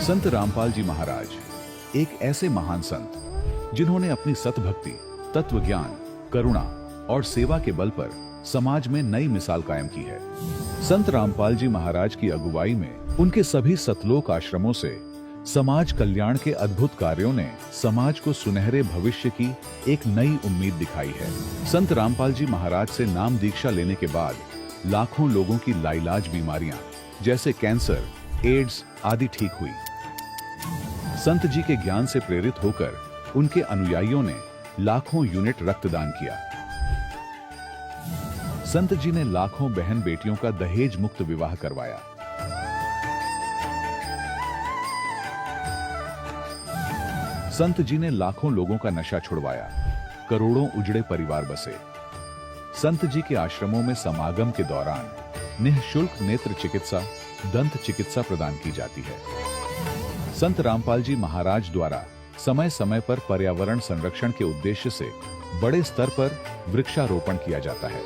संत रामपाल जी महाराज एक ऐसे महान संत जिन्होंने अपनी सतभक्ति, तत्व ज्ञान, करुणा और सेवा के बल पर समाज में नई मिसाल कायम की है। संत रामपाल जी महाराज की अगुवाई में उनके सभी सतलोक आश्रमों से समाज कल्याण के अद्भुत कार्यों ने समाज को सुनहरे भविष्य की एक नई उम्मीद दिखाई है। संत रामपाल जी महाराज से नाम दीक्षा लेने के बाद लाखों लोगों की लाइलाज बीमारियां जैसे कैंसर, एड्स आदि ठीक हुई। संत जी के ज्ञान से प्रेरित होकर उनके अनुयायियों ने लाखों यूनिट रक्तदान किया। संत जी ने लाखों बहन बेटियों का दहेज मुक्त विवाह करवाया। संत जी ने लाखों लोगों का नशा छुड़वाया, करोड़ों उजड़े परिवार बसे। संत जी के आश्रमों में समागम के दौरान निःशुल्क नेत्र चिकित्सा, दंत चिकित्सा प्रदान की जाती है। संत रामपाल जी महाराज द्वारा समय समय पर पर्यावरण संरक्षण के उद्देश्य से बड़े स्तर पर वृक्षारोपण किया जाता है।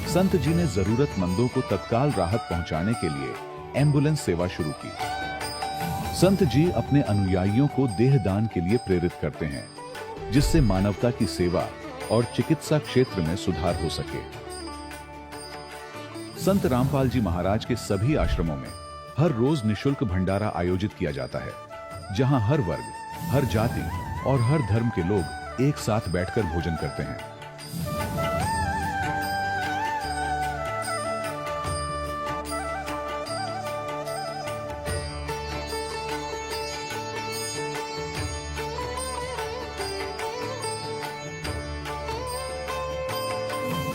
संत जी ने जरूरतमंदों को तत्काल राहत पहुंचाने के लिए एम्बुलेंस सेवा शुरू की। संत जी अपने अनुयायियों को देहदान के लिए प्रेरित करते हैं, जिससे मानवता की सेवा और चिकित्सा क्षेत्र में सुधार हो सके। संत रामपाल जी महाराज के सभी आश्रमों में हर रोज निःशुल्क भंडारा आयोजित किया जाता है, जहां हर वर्ग, हर जाति और हर धर्म के लोग एक साथ बैठकर भोजन करते हैं।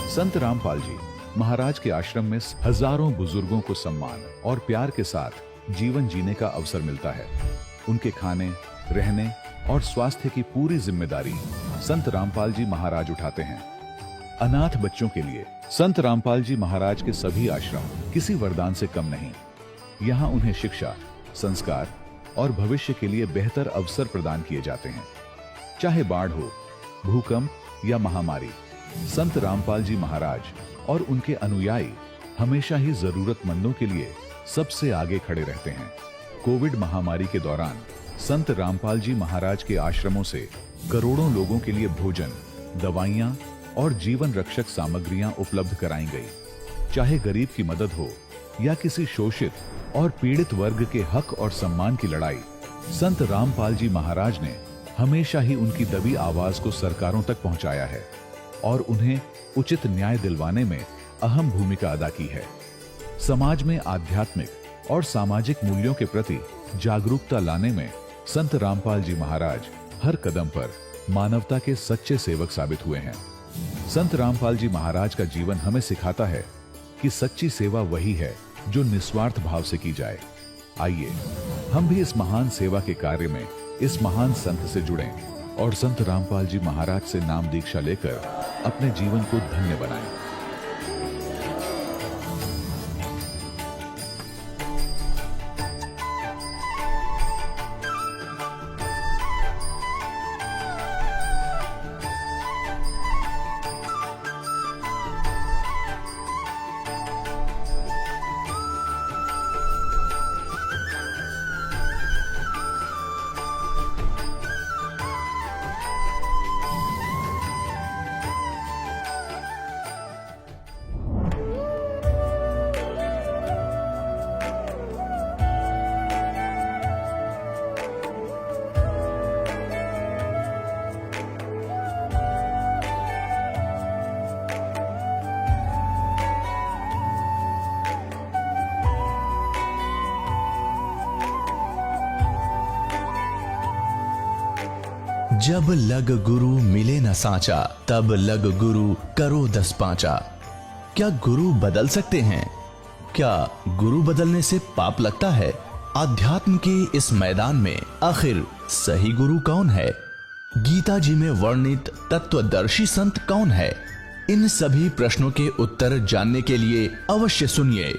संत रामपाल जी महाराज के आश्रम में हजारों बुजुर्गों को सम्मान और प्यार के साथ जीवन जीने का अवसर मिलता है। उनके खाने, रहने और स्वास्थ्य की पूरी जिम्मेदारी संत रामपाल जी महाराज उठाते हैं। अनाथ बच्चों के लिए संत रामपाल जी महाराज के सभी आश्रम किसी वरदान से कम नहीं। यहाँ उन्हें शिक्षा, संस्कार और भविष्य के लिए बेहतर अवसर प्रदान किए जाते हैं। चाहे बाढ़ हो, भूकंप या महामारी, संत रामपाल जी महाराज और उनके अनुयायी हमेशा ही जरूरतमंदों के लिए सबसे आगे खड़े रहते हैं। कोविड महामारी के दौरान संत रामपाल जी महाराज के आश्रमों से करोड़ों लोगों के लिए भोजन, दवाइयां और जीवन रक्षक सामग्रियां उपलब्ध कराई गई। चाहे गरीब की मदद हो या किसी शोषित और पीड़ित वर्ग के हक और सम्मान की लड़ाई, संत रामपाल जी महाराज ने हमेशा ही उनकी दबी आवाज को सरकारों तक पहुंचाया है और उन्हें उचित न्याय दिलवाने में अहम भूमिका अदा की है। समाज में आध्यात्मिक और सामाजिक मूल्यों के प्रति जागरूकता लाने में संत रामपाल जी महाराज हर कदम पर मानवता के सच्चे सेवक साबित हुए हैं। संत रामपाल जी महाराज का जीवन हमें सिखाता है कि सच्ची सेवा वही है जो निस्वार्थ भाव से की जाए। आइए हम भी इस महान सेवा के कार्य में इस महान संत से जुड़ें और संत रामपाल जी महाराज से नाम दीक्षा लेकर अपने जीवन को धन्य बनाएं। जब लग गुरु मिले न साचा, तब लग गुरु करो 10 पांचा। क्या गुरु बदल सकते हैं? क्या गुरु बदलने से पाप लगता है? आध्यात्म के इस मैदान में आखिर सही गुरु कौन है? गीता जी में वर्णित तत्वदर्शी संत कौन है? इन सभी प्रश्नों के उत्तर जानने के लिए अवश्य सुनिए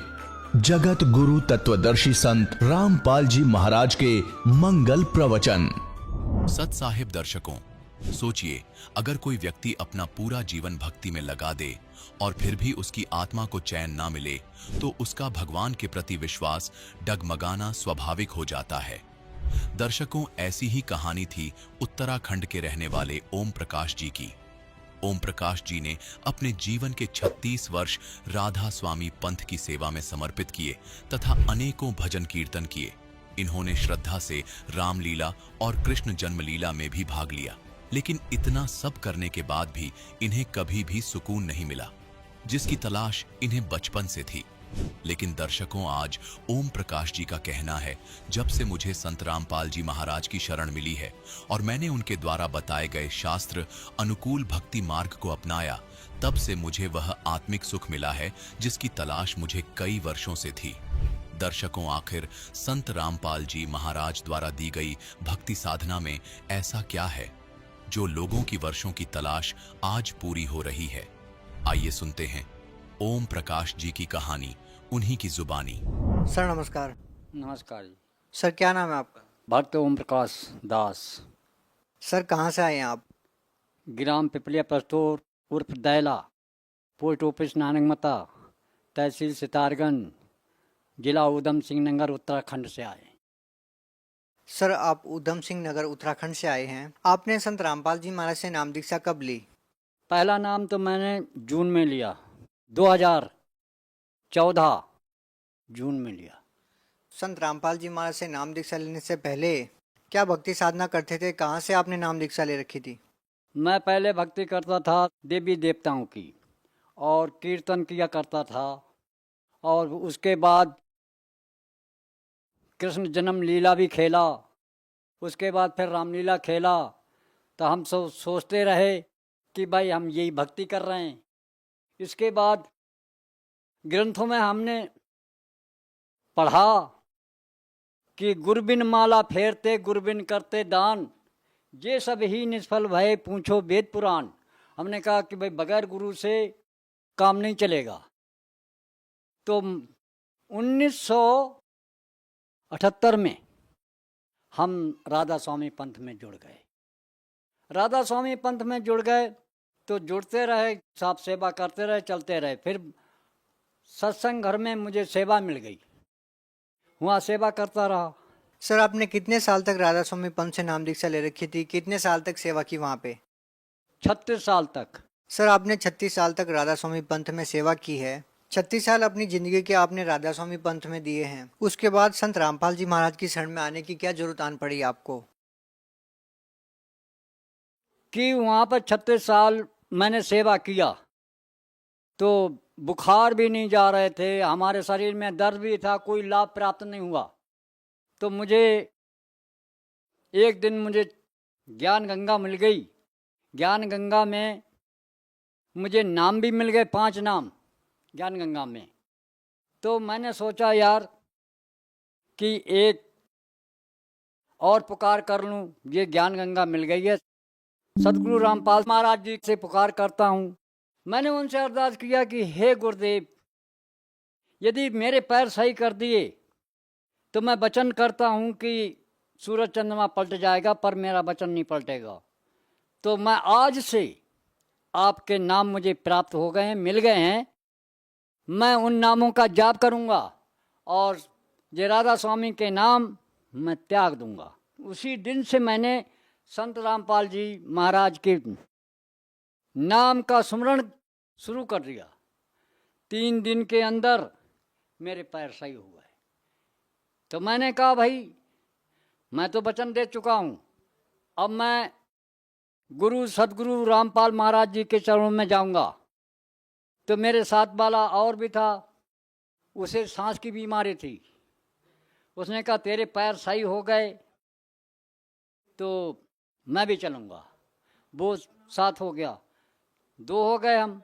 जगत गुरु तत्वदर्शी संत रामपाल जी महाराज के मंगल प्रवचन। सत साहिब दर्शकों, सोचिए, अगर कोई व्यक्ति अपना पूरा जीवन भक्ति में लगा दे और फिर भी उसकी आत्मा को चैन ना मिले, तो उसका भगवान के प्रति विश्वास डगमगाना स्वाभाविक हो जाता है। दर्शकों, ऐसी ही कहानी थी उत्तराखंड के रहने वाले ओम प्रकाश जी की। ओम प्रकाश जी ने अपने जीवन के 36 वर्ष राधा स्वामी पंथ की सेवा में समर्पित किए तथा अनेकों भजन कीर्तन किए। इन्होंने श्रद्धा से रामलीला और कृष्ण जन्मलीला में भी भाग लिया, लेकिन इतना सब करने के बाद भी इन्हें कभी भी सुकून नहीं मिला, जिसकी तलाश इन्हें बचपन से थी। लेकिन दर्शकों, आज ओम प्रकाश जी का कहना है, जब से मुझे संत रामपाल जी महाराज की शरण मिली है और मैंने उनके द्वारा बताए गए शास्त्र अनुकूल भक्ति मार्ग को अपनाया, तब से मुझे वह आत्मिक सुख मिला है जिसकी तलाश मुझे कई वर्षों से थी। दर्शकों, आखिर संत रामपाल जी महाराज द्वारा दी गई भक्ति साधना में ऐसा क्या है जो लोगों की वर्षों की तलाश आज पूरी हो रही है? आइए सुनते हैं ओम प्रकाश जी की कहानी उन्हीं की जुबानी। सर नमस्कार। नमस्कार जी। सर क्या नाम है आपका? भक्त ओम प्रकाश दास। सर कहाँ से आए हैं आप? ग्राम पिपलिया प्रस्तोर उर्फ दैला, पोस्ट ऑफिस नानकमता, तहसील सितारगंज, जिला उधम सिंह नगर, उत्तराखंड से आए। सर आप उधम सिंह नगर उत्तराखंड से आए हैं। आपने संत रामपाल जी महाराज से नाम दीक्षा कब ली? पहला नाम तो मैंने जून में लिया, 2014 जून में लिया। संत रामपाल जी महाराज से नाम दीक्षा लेने से पहले क्या भक्ति साधना करते थे? कहाँ से आपने नाम दीक्षा ले रखी थी? मैं पहले भक्ति करता था देवी देवताओं की और कीर्तन किया करता था, और उसके बाद कृष्ण जन्म लीला भी खेला, उसके बाद फिर रामलीला खेला। तो हम सब सोचते रहे कि भाई हम यही भक्ति कर रहे हैं। इसके बाद ग्रंथों में हमने पढ़ा कि गुरबिन माला फेरते गुरबिन करते दान, ये सब ही निष्फल भय पूछो वेद पुराण। हमने कहा कि भाई बगैर गुरु से काम नहीं चलेगा। तो 1978 में हम राधा स्वामी पंथ में जुड़ गए। राधा स्वामी पंथ में जुड़ गए तो जुड़ते रहे, साफ सेवा करते रहे, चलते रहे। फिर सत्संग घर में मुझे सेवा मिल गई, वहाँ सेवा करता रहा। सर आपने कितने साल तक राधा स्वामी पंथ से नाम दीक्षा ले रखी थी? कितने साल तक सेवा की वहाँ पे? 36 साल तक। सर आपने 36 साल तक राधा स्वामी पंथ में सेवा की है। 36 साल अपनी जिंदगी के आपने राधा स्वामी पंथ में दिए हैं। उसके बाद संत रामपाल जी महाराज की शरण में आने की क्या जरूरत आन पड़ी आपको? कि वहाँ पर 36 साल मैंने सेवा किया तो बुखार भी नहीं जा रहे थे, हमारे शरीर में दर्द भी था, कोई लाभ प्राप्त नहीं हुआ। तो मुझे एक दिन ज्ञान गंगा मिल गई। ज्ञान गंगा में मुझे नाम भी मिल गए, 5 नाम ज्ञान गंगा में। तो मैंने सोचा यार कि एक और पुकार कर लूँ, ये ज्ञान गंगा मिल गई है। सदगुरु रामपाल महाराज जी से पुकार करता हूँ। मैंने उनसे अरदास किया कि हे गुरुदेव, यदि मेरे पैर सही कर दिए तो मैं वचन करता हूँ कि सूरज चंद्रमा पलट जाएगा, पर मेरा वचन नहीं पलटेगा। तो मैं आज से आपके नाम मुझे प्राप्त हो गए हैं, मिल गए हैं, मैं उन नामों का जाप करूँगा और ये राधा स्वामी के नाम मैं त्याग दूँगा। उसी दिन से मैंने संत रामपाल जी महाराज के नाम का सुमरण शुरू कर दिया। 3 दिन के अंदर मेरे पैर सही हो गए। तो मैंने कहा भाई मैं तो वचन दे चुका हूँ, अब मैं गुरु सदगुरु रामपाल महाराज जी के चरणों में जाऊँगा। तो मेरे साथ वाला और भी था, उसे सांस की बीमारी थी। उसने कहा तेरे पैर सही हो गए तो मैं भी चलूँगा। वो साथ हो गया, 2 हो गए हम।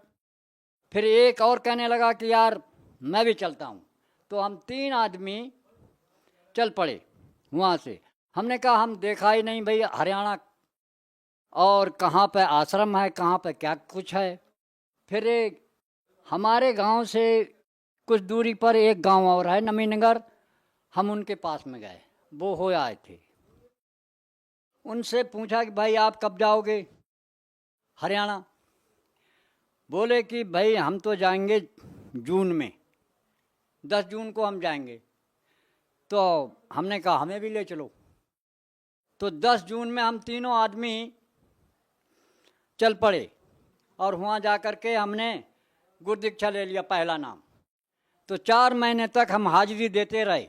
फिर एक और कहने लगा कि यार मैं भी चलता हूँ। तो हम 3 आदमी चल पड़े वहाँ से। हमने कहा हम देखा ही नहीं भाई हरियाणा और कहाँ पे आश्रम है, कहाँ पे क्या कुछ है। फिर एक हमारे गांव से कुछ दूरी पर एक गांव और है नमीनगर, हम उनके पास में गए, वो हो आए थे। उनसे पूछा कि भाई आप कब जाओगे हरियाणा। बोले कि भाई हम तो जाएंगे जून में, 10 जून को हम जाएंगे। तो हमने कहा हमें भी ले चलो। तो 10 जून में हम तीनों आदमी चल पड़े और वहाँ जा कर के हमने गुरु दीक्षा ले लिया, पहला नाम। तो 4 महीने तक हम हाजिरी देते रहे।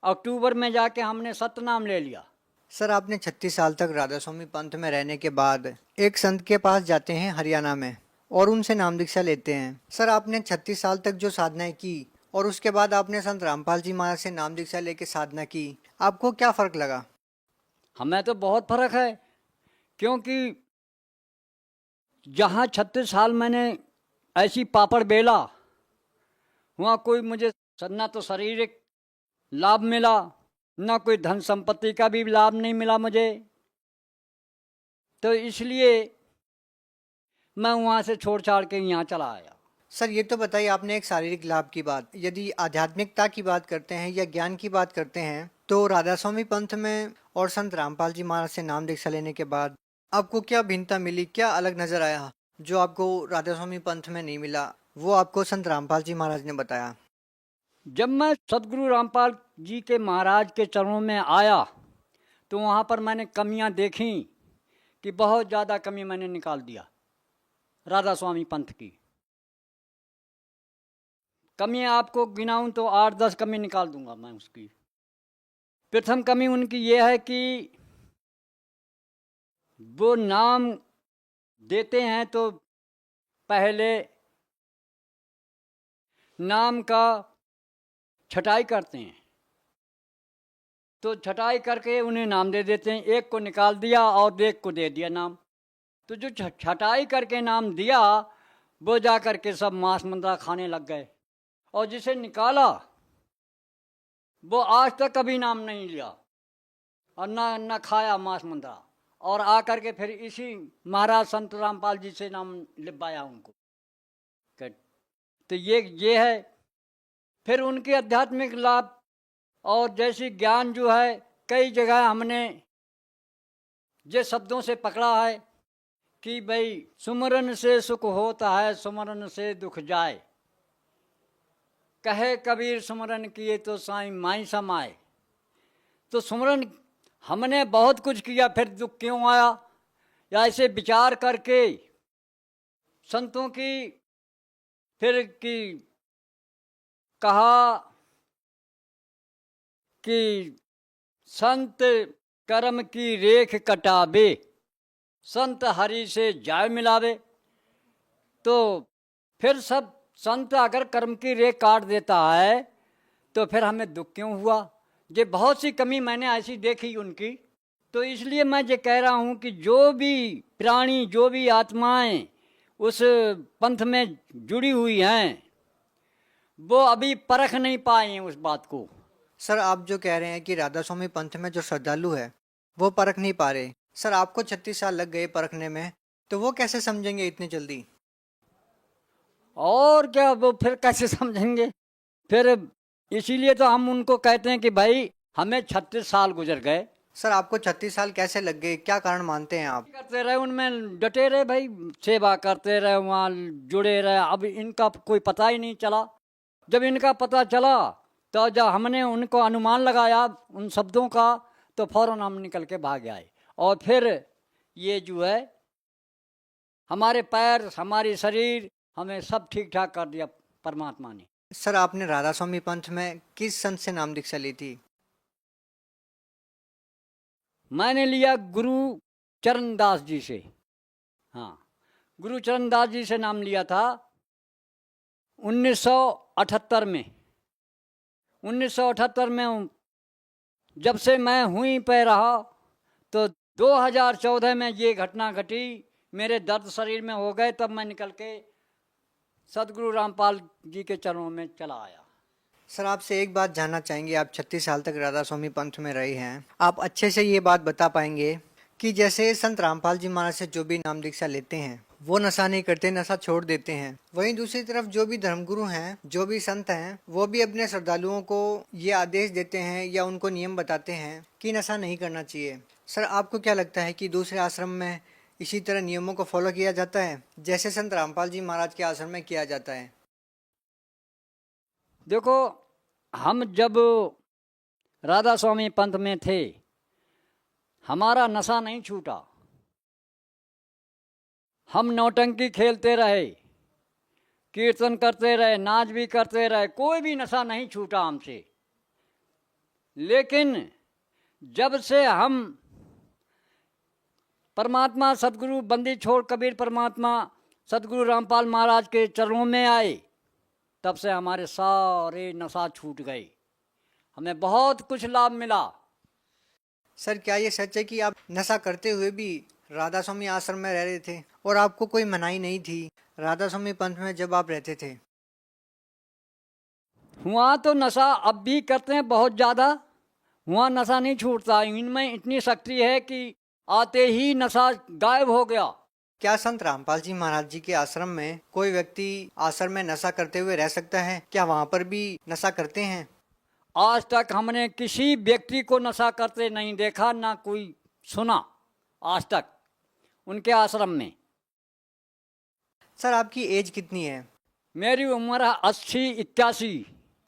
अक्टूबर में जाके हमने सतनाम ले लिया। सर आपने 36 साल तक राधा स्वामी पंथ में रहने के बाद एक संत के पास जाते हैं हरियाणा में और उनसे नाम दीक्षा लेते हैं। सर आपने 36 साल तक जो साधनाएं की और उसके बाद आपने संत रामपाल जी महाराज से नाम दीक्षा लेके साधना की, आपको क्या फर्क लगा? हमें तो बहुत फर्क है, क्योंकि जहाँ 36 साल मैंने ऐसी पापड़ बेला, वहाँ कोई मुझे ना तो शारीरिक लाभ मिला, ना कोई धन संपत्ति का भी लाभ नहीं मिला मुझे। तो इसलिए मैं वहाँ से छोड़ छाड़ के यहाँ चला आया। सर ये तो बताइए, आपने एक शारीरिक लाभ की बात, यदि आध्यात्मिकता की बात करते हैं या ज्ञान की बात करते हैं तो राधा स्वामी पंथ में और संत रामपाल जी महाराज से नाम दीक्षा लेने के बाद आपको क्या भिन्नता मिली, क्या अलग नजर आया जो आपको राधा स्वामी पंथ में नहीं मिला, वो आपको संत रामपाल जी महाराज ने बताया? जब मैं सदगुरु रामपाल जी के महाराज के चरणों में आया तो वहाँ पर मैंने कमियाँ देखी कि बहुत ज़्यादा कमी मैंने निकाल दिया राधा स्वामी पंथ की। कमियाँ आपको गिनाऊं तो 8-10 कमी निकाल दूंगा मैं उसकी। प्रथम कमी उनकी ये है कि वो नाम देते हैं तो पहले नाम का छटाई करते हैं। तो छटाई करके उन्हें नाम दे देते हैं। एक को निकाल दिया और एक को दे दिया नाम। तो जो छटाई करके नाम दिया वो जा करके सब मांस मंदा खाने लग गए, और जिसे निकाला वो आज तक कभी नाम नहीं लिया और ना खाया मांस मंदा, और आकर के फिर इसी महाराज संत रामपाल जी से नाम लिखवाया उनको। तो ये है। फिर उनके आध्यात्मिक लाभ और जैसी ज्ञान जो है, कई जगह हमने ये शब्दों से पकड़ा है कि भाई सुमरन से सुख होता है, सुमरन से दुख जाए। कहे कबीर सुमरन किए तो साईं माई समाए। तो सुमरन हमने बहुत कुछ किया, फिर दुख क्यों आया, या ऐसे विचार करके संतों की फिर की कहा कि संत कर्म की रेख कटावे, संत हरि से जाय मिलावे। तो फिर सब संत अगर कर्म की रेख काट देता है तो फिर हमें दुख क्यों हुआ। ये बहुत सी कमी मैंने ऐसी देखी उनकी। तो इसलिए मैं ये कह रहा हूँ कि जो भी प्राणी, जो भी आत्माएं उस पंथ में जुड़ी हुई हैं वो अभी परख नहीं पाए हैं उस बात को। सर आप जो कह रहे हैं कि राधा स्वामी पंथ में जो श्रद्धालु है वो परख नहीं पा रहे, सर आपको 36 साल लग गए परखने में, तो वो कैसे समझेंगे इतनी जल्दी? और क्या, वो फिर कैसे समझेंगे? फिर इसीलिए तो हम उनको कहते हैं कि भाई हमें 36 साल गुजर गए। सर आपको 36 साल कैसे लग गए, क्या कारण मानते हैं आप? करते रहे, उनमें डटे रहे भाई, सेवा करते रहे, वहाँ जुड़े रहे। अब इनका कोई पता ही नहीं चला। जब इनका पता चला तो जब हमने उनको अनुमान लगाया उन शब्दों का तो फौरन हम निकल के भाग आए। और फिर ये जो है हमारे पैर, हमारी शरीर, हमें सब ठीक ठाक कर दिया परमात्मा ने। सर आपने राधा स्वामी पंथ में किस संत से नाम दीक्षा ली थी? मैंने लिया गुरु चरणदास जी से। हाँ, गुरु चरणदास जी से नाम लिया था 1978 में। 1978 में जब से मैं हुई पे रहा तो 2014 में ये घटना घटी, मेरे दर्द शरीर में हो गए, तब मैं निकल के सदगुरु रामपाल जी के चरणों में चला आया। सर आपसे एक बात जानना चाहेंगे, आप 36 साल तक राधा स्वामी पंथ में रहे हैं, आप अच्छे से ये बात बता पाएंगे कि जैसे संत रामपाल जी महाराज से जो भी नाम दीक्षा लेते हैं वो नशा नहीं करते, नशा छोड़ देते हैं, वहीं दूसरी तरफ जो भी धर्मगुरु हैं, जो भी संत हैं, वो भी अपने श्रद्धालुओं को ये आदेश देते हैं या उनको नियम बताते हैं कि नशा नहीं करना चाहिए। सर आपको क्या लगता है कि दूसरे आश्रम में इसी तरह नियमों को फॉलो किया जाता है जैसे संत रामपाल जी महाराज के आश्रम में किया जाता है? देखो, हम जब राधा स्वामी पंथ में थे, हमारा नशा नहीं छूटा। हम नौटंकी खेलते रहे, कीर्तन करते रहे, नाच भी करते रहे, कोई भी नशा नहीं छूटा हमसे। लेकिन जब से हम परमात्मा सदगुरु बंदी छोड़ कबीर परमात्मा सदगुरु रामपाल महाराज के चरणों में आए, तब से हमारे सारे नशा छूट गए। हमें बहुत कुछ लाभ मिला। सर क्या ये सच है कि आप नशा करते हुए भी राधा स्वामी आश्रम में रह रहे थे और आपको कोई मनाही नहीं थी राधा स्वामी पंथ में जब आप रहते थे? वहाँ तो नशा अब भी करते हैं बहुत ज़्यादा, वहाँ नशा नहीं छूटता। इनमें इतनी शक्ति है कि आते ही नशा गायब हो गया। क्या संत रामपाल जी महाराज जी के आश्रम में कोई व्यक्ति आश्रम में नशा करते हुए रह सकता है? क्या वहाँ पर भी नशा करते हैं? आज तक हमने किसी व्यक्ति को नशा करते नहीं देखा, ना कोई सुना आज तक उनके आश्रम में। सर आपकी एज कितनी है? मेरी उम्र है 80-81।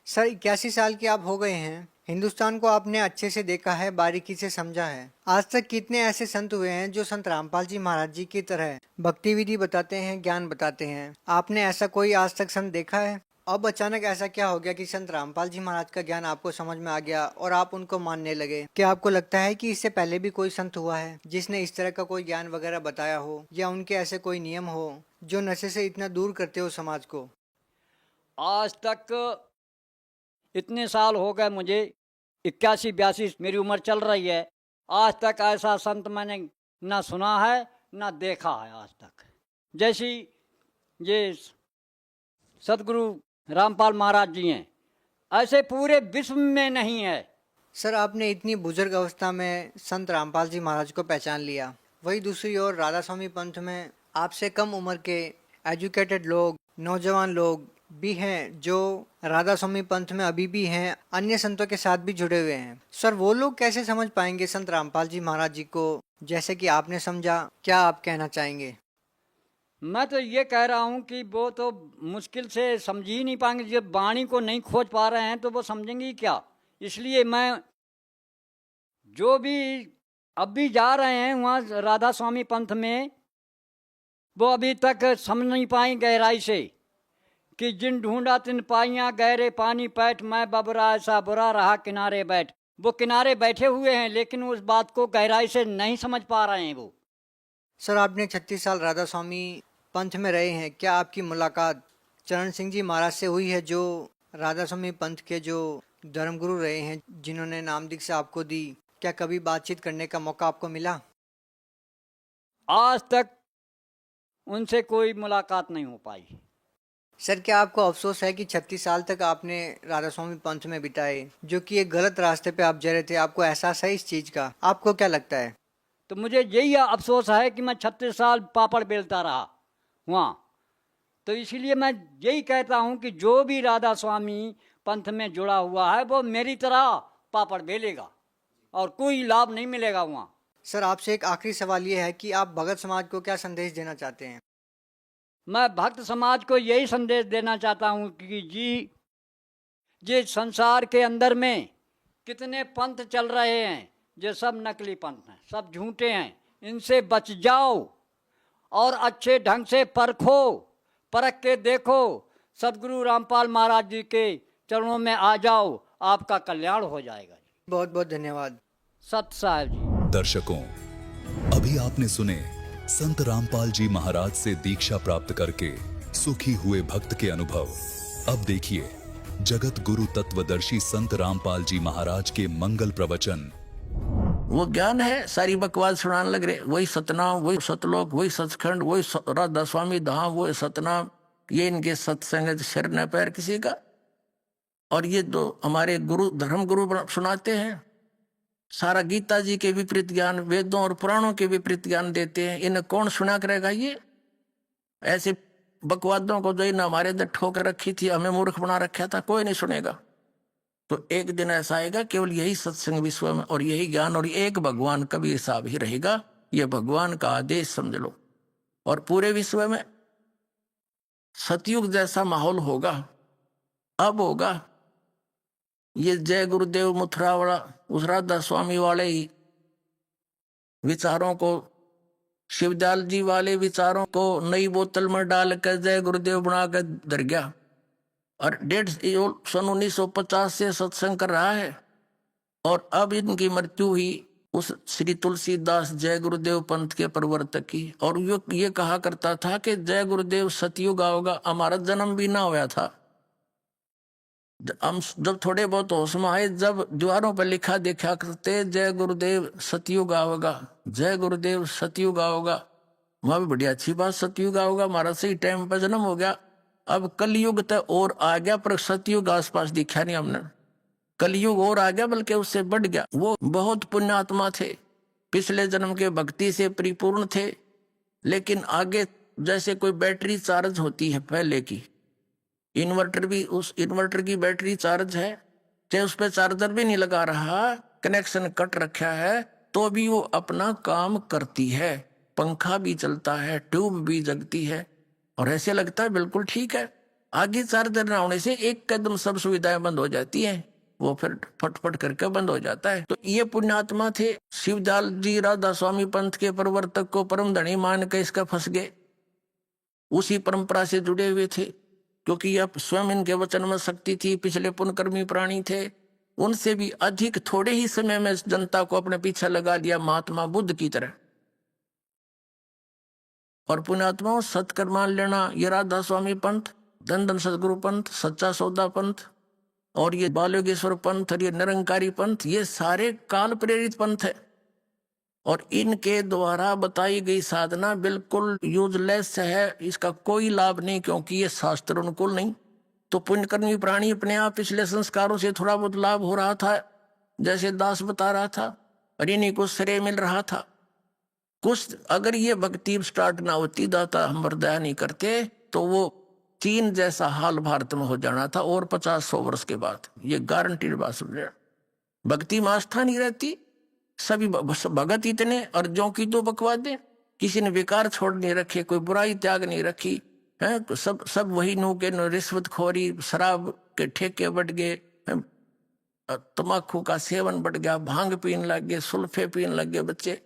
सर 81 साल के आप हो गए हैं। हिंदुस्तान को आपने अच्छे से देखा है, बारीकी से समझा है। आज तक कितने ऐसे संत हुए हैं जो संत रामपाल जी महाराज जी की तरह भक्ति विधि बताते हैं, ज्ञान बताते हैं? आपने ऐसा कोई आज तक संत देखा है? अब अचानक ऐसा क्या हो गया कि संत रामपाल जी महाराज का ज्ञान आपको समझ में आ गया और आप उनको मानने लगे? क्या आपको लगता है कि इससे पहले भी कोई संत हुआ है जिसने इस तरह का कोई ज्ञान वगैरह बताया हो, या उनके ऐसे कोई नियम हो जो नशे से इतना दूर करते हो समाज को? आज तक इतने साल हो गए मुझे, 81-82 मेरी उम्र चल रही है, आज तक ऐसा संत मैंने ना सुना है ना देखा है आज तक। जैसी ये सदगुरु रामपाल महाराज जी हैं, ऐसे पूरे विश्व में नहीं है। सर आपने इतनी बुजुर्ग अवस्था में संत रामपाल जी महाराज को पहचान लिया, वही दूसरी ओर राधा स्वामी पंथ में आपसे कम उम्र के एजुकेटेड लोग, नौजवान लोग भी हैं जो राधा स्वामी पंथ में अभी भी हैं, अन्य संतों के साथ भी जुड़े हुए हैं। सर वो लोग कैसे समझ पाएंगे संत रामपाल जी महाराज जी को जैसे कि आपने समझा? क्या आप कहना चाहेंगे? मैं तो ये कह रहा हूँ कि वो तो मुश्किल से समझ ही नहीं पाएंगे। जब वाणी को नहीं खोज पा रहे हैं तो वो समझेंगे ही क्या। इसलिए मैं जो भी अब भी जा रहे हैं वहाँ राधा स्वामी पंथ में, वो अभी तक समझ नहीं पाई गहराई से कि जिन ढूंढा तिन पाइयाँ गहरे पानी पैठ, मैं बबरा ऐसा बुरा रहा किनारे बैठ। वो किनारे बैठे हुए हैं लेकिन उस बात को गहराई से नहीं समझ पा रहे हैं वो। सर आपने 36 साल राधा स्वामी पंथ में रहे हैं, क्या आपकी मुलाकात चरण सिंह जी महाराज से हुई है जो राधा स्वामी पंथ के जो धर्मगुरु रहे हैं, जिन्होंने नाम दीक्षा आपको दी? क्या कभी बातचीत करने का मौका आपको मिला? आज तक उनसे कोई मुलाकात नहीं हो पाई। सर क्या आपको अफसोस है कि 36 साल तक आपने राधा स्वामी पंथ में बिताए, जो कि एक गलत रास्ते पे आप जा रहे थे? आपको एहसास है इस चीज का? आपको क्या लगता है? तो मुझे यही अफसोस है कि मैं 36 साल पापड़ बेलता रहा वहाँ। तो इसीलिए मैं यही कहता हूँ कि जो भी राधा स्वामी पंथ में जुड़ा हुआ है वो मेरी तरह पापड़ बेलेगा और कोई लाभ नहीं मिलेगा वहाँ। सर आपसे एक आखिरी सवाल ये है कि आप भगत समाज को क्या संदेश देना चाहते हैं? मैं भक्त समाज को यही संदेश देना चाहता हूँ कि जी संसार के अंदर में कितने पंथ चल रहे हैं, ये सब नकली पंथ हैं, सब झूठे हैं। इनसे बच जाओ और अच्छे ढंग से परख के देखो, सदगुरु रामपाल महाराज जी के चरणों में आ जाओ, आपका कल्याण हो जाएगा। बहुत बहुत धन्यवाद। सत साहेब जी। दर्शकों, अभी आपने सुने संत रामपाल जी महाराज से दीक्षा प्राप्त करके सुखी हुए भक्त के अनुभव। अब देखिए जगत गुरु तत्वदर्शी संत रामपाल जी महाराज के मंगल प्रवचन। वो ज्ञान है, सारी बकवास सुनाने लग रहे। वही सतनाम, वही सतलोक, वही सचखंड, वही राधा स्वामी धाम, वही सतनाम। ये इनके सत्संग सिर न पैर किसी का। और ये तो हमारे गुरु, धर्म गुरु सुनाते हैं सारा गीता जी के विपरीत ज्ञान, वेदों और पुराणों के विपरीत ज्ञान देते हैं। इन्हें कौन सुना करेगा? ये ऐसे बकवादों को जो इन हमारे अंदर ठोकर रखी थी, हमें मूर्ख बना रखा था, कोई नहीं सुनेगा। तो एक दिन ऐसा आएगा केवल यही सत्संग विश्व में और यही ज्ञान और एक भगवान कबीर साहब ही रहेगा। ये भगवान का आदेश समझ लो। और पूरे विश्व में सतयुग जैसा माहौल होगा। अब होगा ये जय गुरुदेव मथुरा वाला उस राधा स्वामी वाले ही विचारों को, शिवदयाल जी वाले विचारों को नई बोतल में डाल कर जय गुरुदेव बना कर धर गया। और सन 1950 से सत्संग कर रहा है और अब इनकी मृत्यु हुई उस श्री तुलसीदास जय गुरुदेव पंथ के प्रवर्तक की। और ये कहा करता था कि जय गुरुदेव सतयुग आओगा, हमारा जन्म भी ना हुआ था। हम जब थोड़े बहुत होश में आए, जब दीवारों पर लिखा देखा करते जय गुरुदेव सतयुग आओगा, जय गुरुदेव सतयुग आओगा। वहां भी बड़ी अच्छी बात, सतयुग आओगा, हमारा सही टाइम पर जन्म हो गया। अब कलयुग तक और आ गया पर सतयुग आसपास दिखा नहीं हमने। कलयुग और आ गया बल्कि उससे बढ़ गया। वो बहुत पुण्यात्मा थे, पिछले जन्म के भक्ति से परिपूर्ण थे, लेकिन आगे जैसे कोई बैटरी चार्ज होती है पहले की, इन्वर्टर भी, उस इन्वर्टर की बैटरी चार्ज है, चाहे उस पर चार्जर भी नहीं लगा रहा, कनेक्शन कट रखा है, तो भी वो अपना काम करती है। पंखा भी चलता है, ट्यूब भी जगती है और ऐसे लगता है बिल्कुल ठीक है। आगे चार्जर न होने से एक कदम सब सुविधाएं बंद हो जाती हैं, वो फिर फटफट करके बंद हो जाता है। तो ये पुण्यात्मा थे। शिवदयाल जी राधा स्वामी पंथ के प्रवर्तक को परम धनी मान के इसका फंस गए, उसी परंपरा से जुड़े हुए थे, क्योंकि अब स्वयं इनके वचन में शक्ति थी, पिछले पुण्यकर्मी प्राणी थे। उनसे भी अधिक थोड़े ही समय में जनता को अपने पीछे लगा लिया, महात्मा बुद्ध की तरह। और पुण्यात्माओं, सत्कर मान लेना, ये राधा स्वामी पंथ, धन धन सदगुरु पंथ, सच्चा सौदा पंथ और ये बालयोगेश्वर पंथ और ये निरंकारी पंथ, ये सारे काल प्रेरित पंथ है। और इनके द्वारा बताई गई साधना बिल्कुल यूजलेस है, इसका कोई लाभ नहीं, क्योंकि ये शास्त्र अनुकूल नहीं। तो पुण्यकर्मी प्राणी अपने आप पिछले संस्कारों से थोड़ा बहुत लाभ हो रहा था, जैसे दास बता रहा था, और इन्हीं को श्रेय मिल रहा था कुछ। अगर ये भक्ति स्टार्ट ना होती, दाता हम दया नहीं करते, तो वो चीन जैसा हाल भारत में हो जाना था और 50-100 वर्ष के बाद। ये गारंटीड बात समझे। भक्ति में आस्था नहीं रहती, सभी भगत इतने और जो की तो बकवादे, किसी ने विकार छोड़ नहीं रखे, कोई बुराई त्याग नहीं रखी है, तो सब वही नो के नो, रिश्वतखोरी, शराब के ठेके बढ़ गए, तम्बाकू का सेवन बढ़ गया, भांग पीने लग गए, सुल्फे पीने लग गए बच्चे।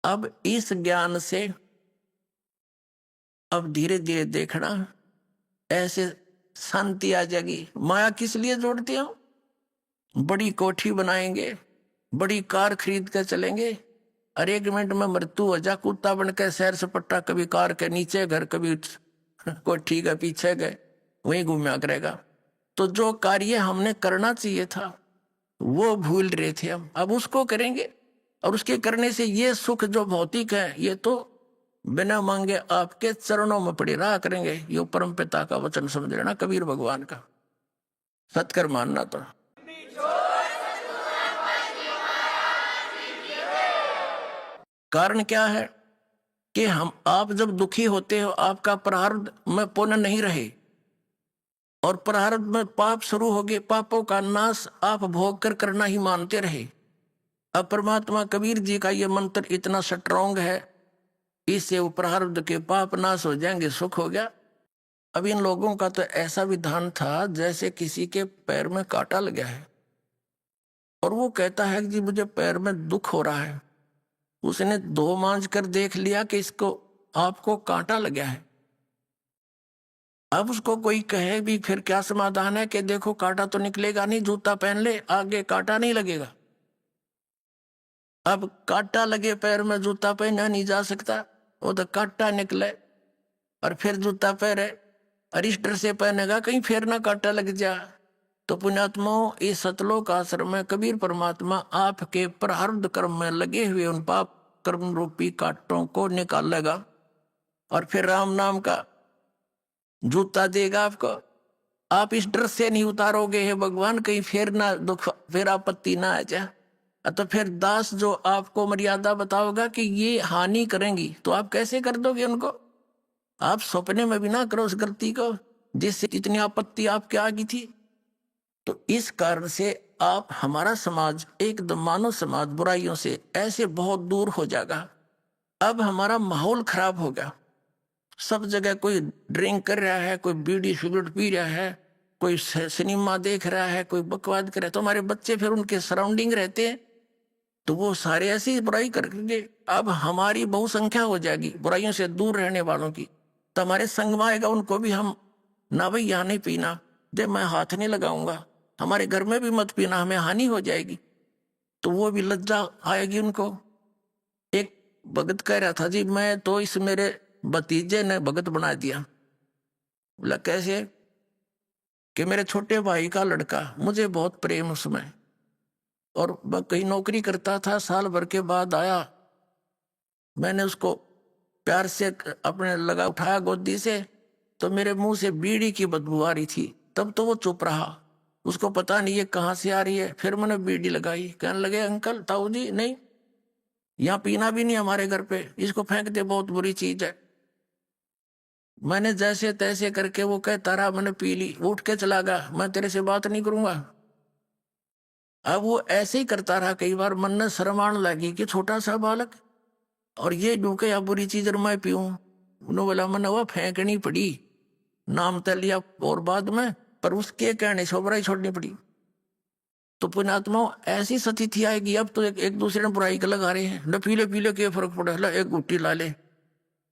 अब इस ज्ञान से अब धीरे धीरे देखना, ऐसे शांति आ जाएगी। माया किस लिए जोड़ती हूं? बड़ी कोठी बनाएंगे, बड़ी कार खरीद कर चलेंगे, और 1 मिनट में मृत्यु हो जा, कुत्ता बनकर सैर सपट्टा, कभी कार के नीचे घर, कभी कोठी के पीछे गए, वहीं घूमया करेगा। तो जो कार्य हमने करना चाहिए था वो भूल रहे थे हम, अब उसको करेंगे। और उसके करने से ये सुख जो भौतिक है, ये तो बिना मांगे आपके चरणों में पड़ी रहा करेंगे। ये परम पिता का वचन समझ लेना, कबीर भगवान का। सत्कर मानना। तो कारण क्या है कि आप जब दुखी होते हो, आपका प्रारब्ध में पुण्य नहीं रहे और प्रारब्ध में पाप शुरू हो गए, पापों का नाश आप भोग कर करना ही मानते रहे। अब परमात्मा कबीर जी का ये मंत्र इतना स्ट्रॉन्ग है, इससे वो प्रारब्ध के पाप नाश हो जाएंगे, सुख हो गया। अब इन लोगों का तो ऐसा विधान था जैसे किसी के पैर में कांटा लगा है और वो कहता है कि जी मुझे पैर में दुख हो रहा है। उसने 2 मांझ कर देख लिया कि इसको आपको कांटा लगा है। अब उसको कोई कहे भी फिर क्या समाधान है कि देखो कांटा तो निकलेगा नहीं, जूता पहन ले, आगे कांटा नहीं लगेगा। अब कांटा लगे पैर में जूता पहना नहीं जा सकता, वो तो कांटा निकले और फिर जूता पहने, और इस डर से पहनेगा कहीं फिर ना कांटा लग जा। तो पुण्यात्माओं, इस सतलोक आश्रम में कबीर परमात्मा आपके प्रारब्ध कर्म में लगे हुए उन पाप कर्म रूपी कांटों को निकालेगा और फिर राम नाम का जूता देगा आपको। आप इस डर से नहीं उतारोगे, हे भगवान कहीं फिर ना दुख, फिर आपत्ति ना आ जाए। तो फिर दास जो आपको मर्यादा बताओगा कि ये हानि करेंगी, तो आप कैसे कर दोगे उनको? आप सपने में भी ना करो उस गलती को जिससे इतनी आपत्ति आपके आ गई थी। तो इस कारण से आप हमारा समाज एकदम मानव समाज बुराइयों से ऐसे बहुत दूर हो जाएगा। अब हमारा माहौल खराब हो गया, सब जगह कोई ड्रिंक कर रहा है, कोई बीड़ी सिगरेट पी रहा है, कोई सिनेमा देख रहा है, कोई बकवाद कर रहा है, तो हमारे बच्चे फिर उनके सराउंडिंग रहते हैं तो वो सारे ऐसी बुराई करेंगे। अब हमारी बहुसंख्या हो जाएगी बुराइयों से दूर रहने वालों की, तो हमारे संग में आएगा उनको भी हम ना भाई यहाँ नहीं पीना, जब मैं हाथ नहीं लगाऊंगा, हमारे घर में भी मत पीना, हमें हानि हो जाएगी, तो वो भी लज्जा आएगी उनको। एक भगत कह रहा था जी मैं तो इस मेरे भतीजे ने भगत बना दिया। बोला कैसे? कि मेरे छोटे भाई का लड़का, मुझे बहुत प्रेम उसमें, और वह कहीं नौकरी करता था, साल भर के बाद आया, मैंने उसको प्यार से अपने लगा उठाया गोदी से, तो मेरे मुंह से बीड़ी की बदबू आ रही थी, तब तो वो चुप रहा, उसको पता नहीं ये कहाँ से आ रही है। फिर मैंने बीड़ी लगाई, कहने लगे अंकल ताऊ जी नहीं, यहाँ पीना भी नहीं हमारे घर पे, इसको फेंक दे, बहुत बुरी चीज है। मैंने जैसे तैसे करके वो कहता रहा, मैंने पी ली, उठ के चला गया, मैं तेरे से बात नहीं करूंगा। अब वो ऐसे ही करता रहा, कई बार मन में शर्म आने लगी कि छोटा सा बालक और ये डूके या बुरी चीज और मैं पीऊं। उन्होंने बोला मैंने वो फेंकनी पड़ी, नाम तो लिया और बाद में, पर उसके कहने से बुराई छोड़नी पड़ी। तो पुण्यात्मा ऐसी स्थिति आएगी, अब तो एक दूसरे ने बुराई का लगा रहे हैं, न पीले पीले के फर्क पड़े, ला एक गुट्टी ला ले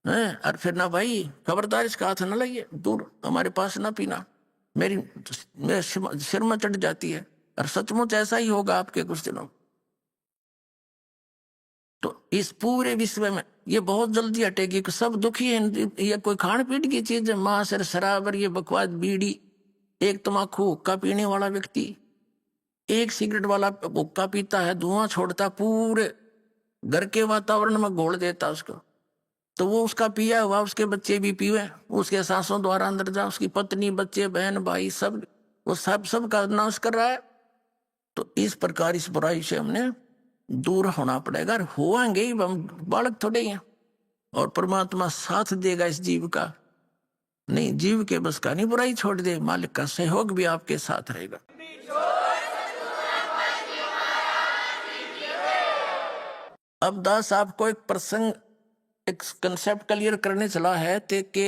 हैं, और फिर ना भाई खबरदार इसका हाथ ना लाइए, दूर हमारे पास ना पीना, मेरे सिर में चढ़ जाती है। और सचमुच ऐसा ही होगा आपके कुछ दिनों। तो इस पूरे विश्व में ये बहुत जल्दी हटेगी कि सब दुखी है, ये कोई खान पीन की चीज है, मांस और शराब और ये बकवास, बीड़ी, एक तम्बाकू हुक्का पीने वाला व्यक्ति, एक सिगरेट वाला हुक्का पीता है, धुआं छोड़ता, पूरे घर के वातावरण में घोल देता उसको, तो वो उसका पिया हुआ उसके बच्चे भी पीवे, उसके सांसों द्वारा अंदर जा, उसकी पत्नी बच्चे बहन भाई सब, वो सब का नाश कर रहा है। तो इस प्रकार इस बुराई से हमने दूर होना पड़ेगा, और होंगे ही, हम बालक थोड़े ही हैं, और परमात्मा साथ देगा इस जीव का, नहीं जीव के बस का नहीं, बुराई छोड़ दे, मालिक का सहयोग भी आपके साथ रहेगा। अब दास आपको एक प्रसंग, एक कंसेप्ट क्लियर करने चला है ते के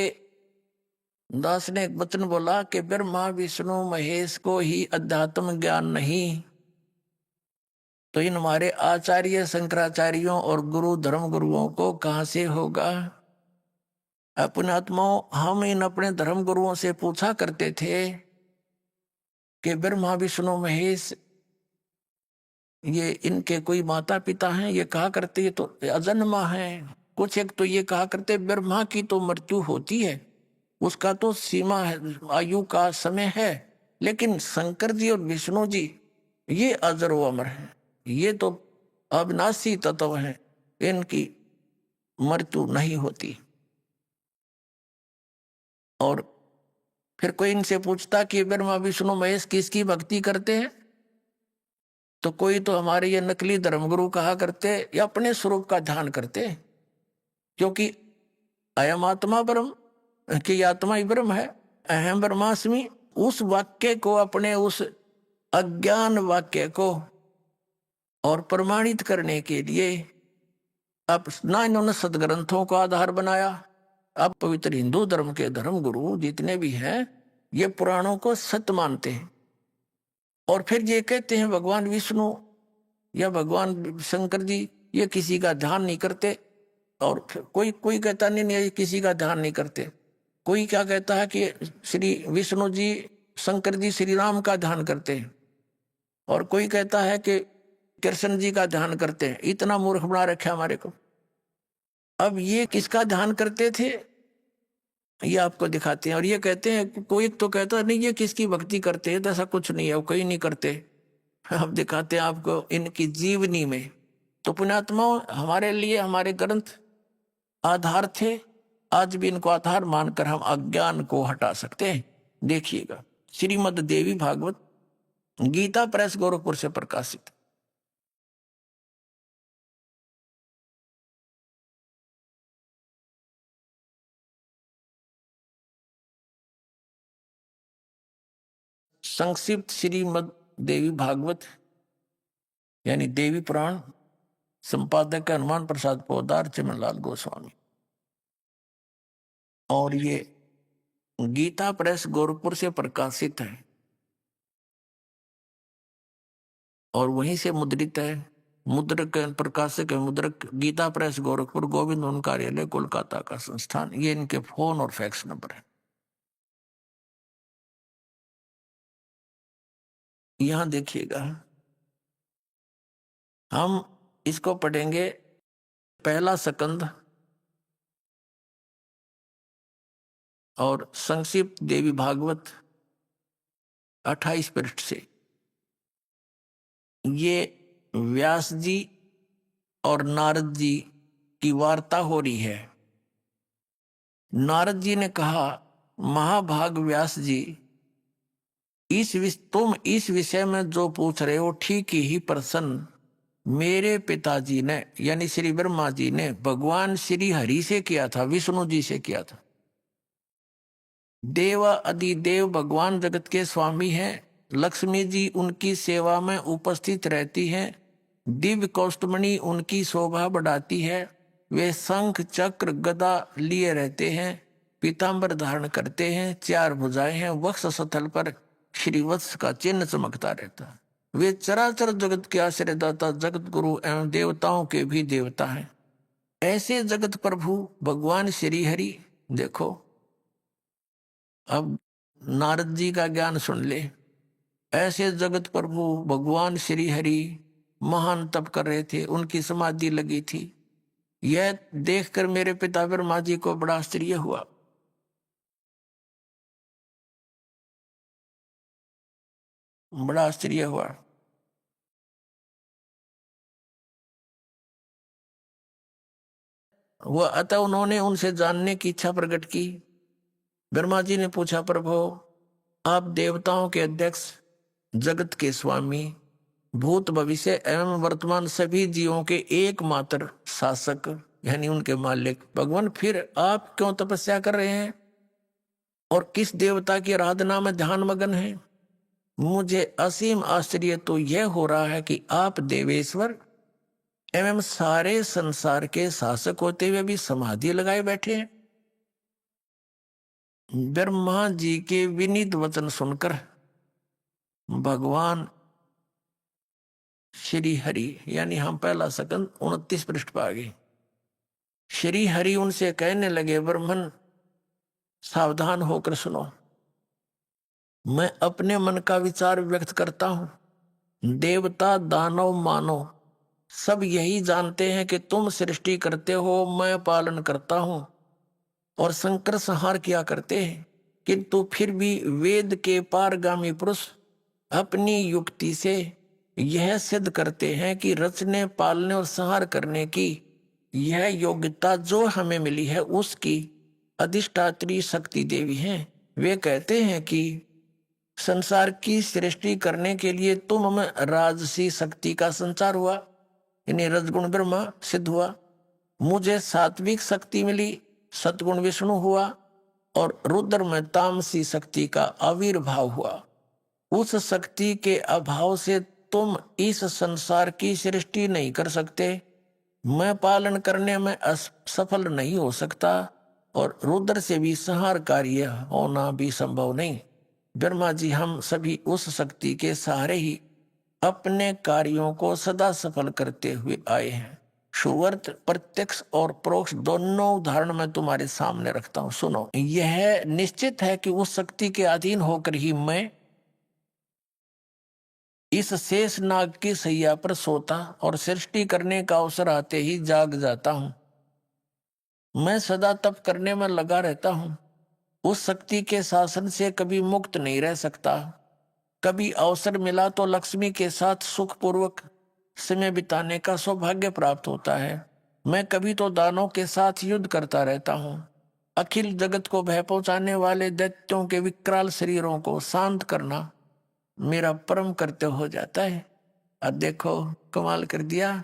दास ने एक वचन बोला कि ब्रह्मा विष्णु महेश को ही अध्यात्म ज्ञान नहीं, तो इन हमारे आचार्य शंकराचार्यों और गुरु धर्म गुरुओं को कहां से होगा। अपने आत्माओं, हम इन अपने धर्म गुरुओं से पूछा करते थे कि ब्रह्मा विष्णु महेश ये इनके कोई माता पिता हैं, ये कहा करते ये तो अजन्मा है। कुछ एक तो ये कहा करते ब्रह्मा की तो मृत्यु होती है, उसका तो सीमा है, आयु का समय है, लेकिन शंकर जी और विष्णु जी ये अजर व अमर है, ये तो अविनाशी तत्व हैं, इनकी मृत्यु नहीं होती। और फिर कोई इनसे पूछता कि ब्रह्मा विष्णु महेश किसकी भक्ति करते हैं, तो कोई तो हमारे ये नकली धर्मगुरु कहा करते या अपने स्वरूप का ध्यान करते, क्योंकि अयम आत्मा ब्रह्म की आत्मा ही ब्रह्म है, अहम ब्रह्मास्मि, उस वाक्य को, अपने उस अज्ञान वाक्य को और प्रमाणित करने के लिए अब ना इन्होंने सदग्रंथों को आधार बनाया। अब पवित्र हिंदू धर्म के धर्म गुरु जितने भी हैं ये पुराणों को सत्य मानते हैं, और फिर ये कहते हैं भगवान विष्णु या भगवान शंकर जी ये किसी का ध्यान नहीं करते, और कोई कोई कहता नहीं ये किसी का ध्यान नहीं करते। कोई क्या कहता है कि श्री विष्णु जी शंकर जी श्री राम का ध्यान करते हैं, और कोई कहता है कि कृष्ण जी का ध्यान करते हैं। इतना मूर्ख बना रखा हमारे को। अब ये किसका ध्यान करते थे ये आपको दिखाते हैं, और ये कहते हैं, कोई तो कहता नहीं ये किसकी भक्ति करते हैं, ऐसा कुछ नहीं है, वो कहीं नहीं करते। अब दिखाते हैं आपको इनकी जीवनी में। तो पुण्यात्माओं, हमारे लिए हमारे ग्रंथ आधार थे, आज भी इनको आधार मानकर हम अज्ञान को हटा सकते हैं। देखिएगा श्रीमद् देवी भागवत गीता प्रेस गोरखपुर से प्रकाशित। संक्षिप्त श्रीमद देवी भागवत यानी देवी पुराण, संपादक है हनुमान प्रसाद पोदार, चिमनलाल गोस्वामी। और ये गीता प्रेस गोरखपुर से प्रकाशित है और वहीं से मुद्रित है। मुद्रक प्रकाशक है मुद्रक गीता प्रेस गोरखपुर, गोविंद वन कार्यालय कोलकाता का संस्थान। ये इनके फोन और फैक्स नंबर है। यहां देखिएगा, हम इसको पढ़ेंगे पहला स्कंद और संक्षिप्त देवी भागवत 28 पृष्ठ से। ये व्यास जी और नारद जी की वार्ता हो रही है। नारद जी ने कहा, महाभाग व्यास जी, तुम इस विषय में जो पूछ रहे हो ठीक ही प्रश्न मेरे पिताजी ने यानी श्री ब्रह्मा जी ने भगवान श्री हरि से किया था, विष्णु जी से किया था। देवा अधिदेव भगवान जगत के स्वामी हैं। लक्ष्मी जी उनकी सेवा में उपस्थित रहती हैं। दिव्य कौस्तुमणि उनकी शोभा बढ़ाती है। वे शंख चक्र गदा लिए रहते हैं, पीतांबर धारण करते हैं, 4 भुजाएं हैं, वक्ष स्थल पर श्रीवत्स का चिन्ह चमकता रहता है। वे चराचर जगत के आश्रयदाता, जगत गुरु एवं देवताओं के भी देवता हैं। ऐसे जगत प्रभु भगवान श्री हरि, देखो अब नारद जी का ज्ञान सुन ले। ऐसे जगत प्रभु भगवान श्री हरि महान तप कर रहे थे, उनकी समाधि लगी थी। यह देखकर मेरे पिता ब्रह्मा जी को बड़ा आश्चर्य हुआ। बड़ा आश्चर्य हुआ। वह अतः उन्होंने उनसे जानने की इच्छा प्रकट की। ब्रह्मा जी ने पूछा, प्रभु आप देवताओं के अध्यक्ष, जगत के स्वामी, भूत भविष्य एवं वर्तमान सभी जीवों के एकमात्र शासक यानी उनके मालिक भगवान, फिर आप क्यों तपस्या कर रहे हैं और किस देवता की आराधना में ध्यान मगन है? मुझे असीम आश्चर्य तो यह हो रहा है कि आप देवेश्वर एवं सारे संसार के शासक होते हुए भी समाधि लगाए बैठे हैं। ब्रह्मा जी के विनीत वचन सुनकर भगवान श्री हरि यानी हम पहला स्कंद 29 पृष्ठ पर आ गए। श्री हरि उनसे कहने लगे, ब्रह्मन सावधान होकर सुनो, मैं अपने मन का विचार व्यक्त करता हूं। देवता दानव मानव सब यही जानते हैं कि तुम सृष्टि करते हो, मैं पालन करता हूं और संकर संहार किया करते हैं। किंतु फिर भी वेद के पारगामी पुरुष अपनी युक्ति से यह सिद्ध करते हैं कि रचने, पालने और संहार करने की यह योग्यता जो हमें मिली है उसकी अधिष्ठात्री शक्ति देवी हैं। वे कहते हैं कि संसार की सृष्टि करने के लिए तुम में राजसी शक्ति का संचार हुआ, यानी रजगुण ब्रह्मा सिद्ध हुआ। मुझे सात्विक शक्ति मिली, सतगुण विष्णु हुआ और रुद्र में तामसी शक्ति का आविर्भाव हुआ। उस शक्ति के अभाव से तुम इस संसार की सृष्टि नहीं कर सकते, मैं पालन करने में असफल नहीं हो सकता और रुद्र से भी संहार कार्य होना भी संभव नहीं। ब्रह्मा जी, हम सभी उस शक्ति के सहारे ही अपने कार्यों को सदा सफल करते हुए आए हैं। सुवर्त प्रत्यक्ष और परोक्ष दोनों उदाहरण मैं तुम्हारे सामने रखता हूं, सुनो। यह निश्चित है कि उस शक्ति के अधीन होकर ही मैं इस शेष नाग की सैया पर सोता और सृष्टि करने का अवसर आते ही जाग जाता हूं। मैं सदा तप करने में लगा रहता हूं। उस शक्ति के शासन से कभी मुक्त नहीं रह सकता। कभी अवसर मिला तो लक्ष्मी के साथ सुखपूर्वक समय बिताने का सौभाग्य प्राप्त होता है। मैं कभी तो दानों के साथ युद्ध करता रहता हूँ। अखिल जगत को भय पहुंचाने वाले दैत्यों के विकराल शरीरों को शांत करना मेरा परम कर्तव्य हो जाता है। अब देखो कमाल कर दिया।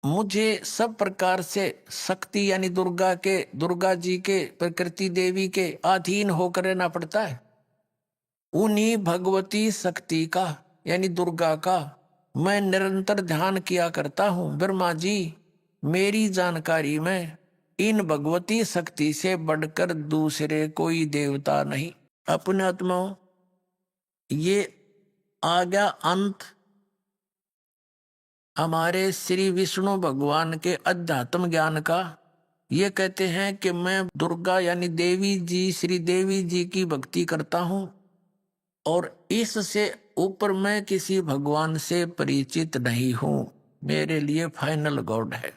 मुझे सब प्रकार से शक्ति यानी दुर्गा जी के, प्रकृति देवी के अधीन होकर रहना पड़ता है। उन्हीं भगवती शक्ति का यानी दुर्गा का मैं निरंतर ध्यान किया करता हूं। ब्रह्मा जी, मेरी जानकारी में इन भगवती शक्ति से बढ़कर दूसरे कोई देवता नहीं। अपने आत्माओं, ये आ गया अंत हमारे श्री विष्णु भगवान के अध्यात्म ज्ञान का। ये कहते हैं कि मैं दुर्गा यानी देवी जी, श्री देवी जी की भक्ति करता हूं और इससे ऊपर मैं किसी भगवान से परिचित नहीं हूं। मेरे लिए फाइनल गॉड है।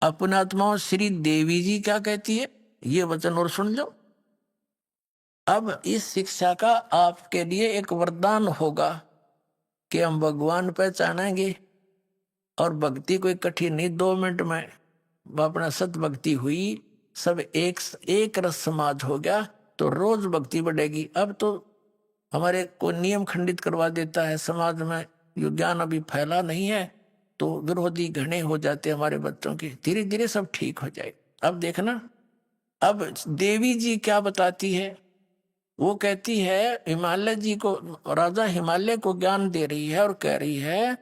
अपने आत्माओं, श्री देवी जी क्या कहती है ये वचन और सुन लो। अब इस शिक्षा का आपके लिए एक वरदान होगा कि हम भगवान पहचानेंगे और भक्ति कोई कठिन नहीं, 2 मिनट में अपना सत भक्ति हुई, सब एक रस समाज हो गया तो रोज भक्ति बढ़ेगी। अब तो हमारे को नियम खंडित करवा देता है समाज में, यो ज्ञान अभी फैला नहीं है तो विरोधी घने हो जाते हमारे बच्चों के। धीरे धीरे सब ठीक हो जाए। अब देखना, अब देवी जी क्या बताती है। वो कहती है हिमालय जी को, राजा हिमालय को ज्ञान दे रही है और कह रही है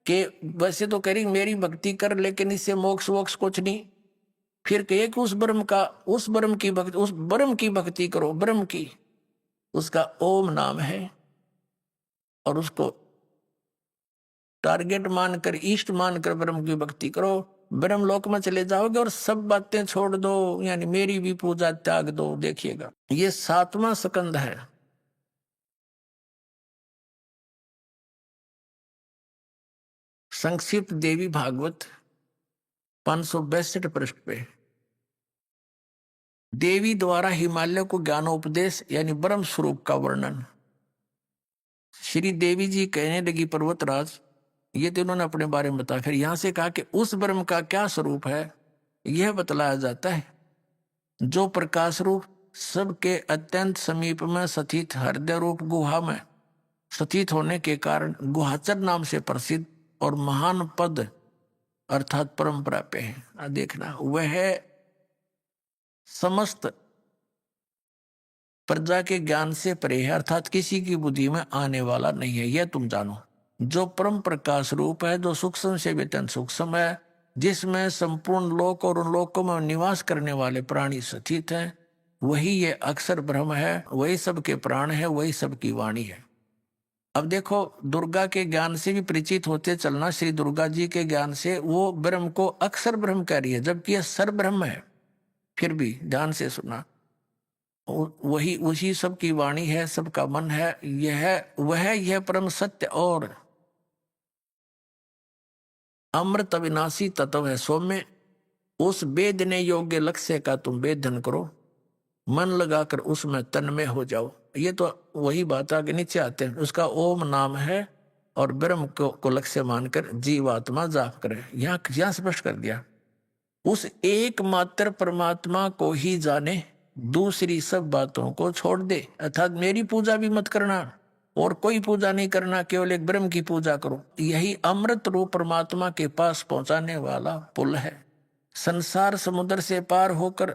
कि वैसे तो कह रही मेरी भक्ति कर, लेकिन इससे मोक्ष वोक्ष कुछ नहीं। फिर कहे कि उस ब्रह्म की भक्ति करो। ब्रह्म की, उसका ओम नाम है और उसको टारगेट मानकर, इष्ट मानकर ब्रह्म की भक्ति करो। ब्रह्म लोक में चले जाओगे और सब बातें छोड़ दो, यानी मेरी भी पूजा त्याग दो। देखिएगा, ये 7वां स्कंद है। संक्षिप्त देवी भागवत 562 पृष्ठ पे देवी द्वारा हिमालय को ज्ञानोपदेश यानी ब्रह्म स्वरूप का वर्णन। श्री देवी जी कहने लगी, पर्वतराज, ये तो उन्होंने अपने बारे में बताया। फिर यहां से कहा कि उस ब्रह्म का क्या स्वरूप है यह बतलाया जाता है, जो प्रकाश रूप सबके अत्यंत समीप में स्थित हृदय रूप गुहा में स्थित होने के कारण गुहाचर नाम से प्रसिद्ध और महान पद अर्थात परंपरा पे है। देखना, वह समस्त प्रजा के ज्ञान से परे है, अर्थात किसी की बुद्धि में आने वाला नहीं है, यह तुम जानो। जो परम प्रकाश रूप है, जो सूक्ष्म से वेतन सूक्ष्म है, जिसमें संपूर्ण लोक और उन लोकों में निवास करने वाले प्राणी स्थित हैं, वही ये अक्षर ब्रह्म है, वही सबके प्राण है, वही सबकी वाणी है। अब देखो, दुर्गा के ज्ञान से भी परिचित होते चलना। श्री दुर्गा जी के ज्ञान से वो ब्रह्म को अक्षर ब्रह्म कह रही है, जबकि यह सर ब्रह्म है। फिर भी ध्यान से सुना, वही उसी सबकी वाणी है, सबका मन है, यह परम सत्य और अमृत अविनाशी तत्व है। सौम्य, उस वेदने योग्य लक्ष्य का तुम वेदन करो, मन लगाकर उसमें तन्मय हो जाओ। ये तो वही बात आगे नीचे आते हैं। उसका ओम नाम है और ब्रह्म को लक्ष्य मानकर जीवात्मा जाप करे। यहाँ स्पष्ट कर दिया, उस एकमात्र परमात्मा को ही जाने, दूसरी सब बातों को छोड़ दे। अर्थात मेरी पूजा भी मत करना और कोई पूजा नहीं करना, केवल एक ब्रह्म की पूजा करो। यही अमृत रूप परमात्मा के पास पहुंचाने वाला पुल है। संसार समुद्र से पार होकर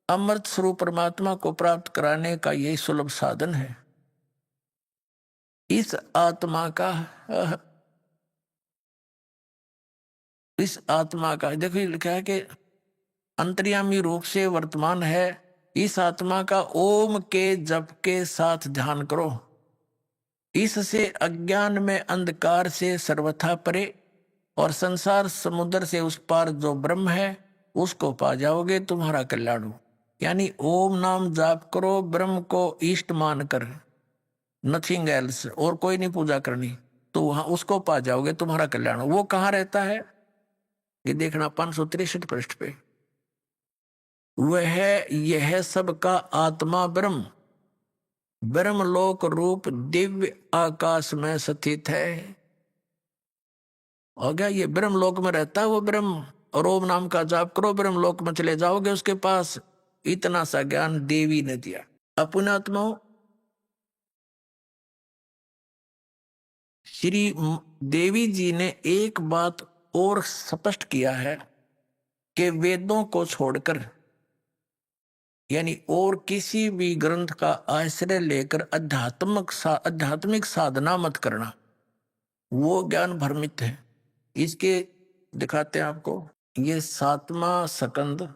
अमृत स्वरूप परमात्मा को प्राप्त कराने का यही सुलभ साधन है। इस आत्मा का देखो लिखा है कि अंतर्यामी रूप से वर्तमान है। इस आत्मा का ओम के जप के साथ ध्यान करो। इससे अज्ञान में अंधकार से सर्वथा परे और संसार समुद्र से उस पार जो ब्रह्म है उसको पा जाओगे, तुम्हारा कल्याण हो। यानी ओम नाम जाप करो, ब्रह्म को इष्ट मानकर, नथिंग एल्स, और कोई नहीं पूजा करनी, तो वहां उसको पा जाओगे, तुम्हारा कल्याण हो। वो कहाँ रहता है ये देखना 563 पृष्ठ पे। वह यह सबका आत्मा ब्रह्म ब्रह्मलोक रूप दिव्य आकाश में स्थित है। हो गया, ये ब्रह्मलोक में रहता है वो ब्रह्म। और ओम नाम का जाप करो, ब्रह्मलोक में चले जाओगे उसके पास। इतना सा ज्ञान देवी ने दिया। अपने आत्माओं, श्री देवी जी ने एक बात और स्पष्ट किया है कि वेदों को छोड़कर यानी और किसी भी ग्रंथ का आश्रय लेकर आध्यात्मिक साधना मत करना, वो ज्ञान भ्रमित है। इसके दिखाते हैं आपको, ये 7वां स्कंद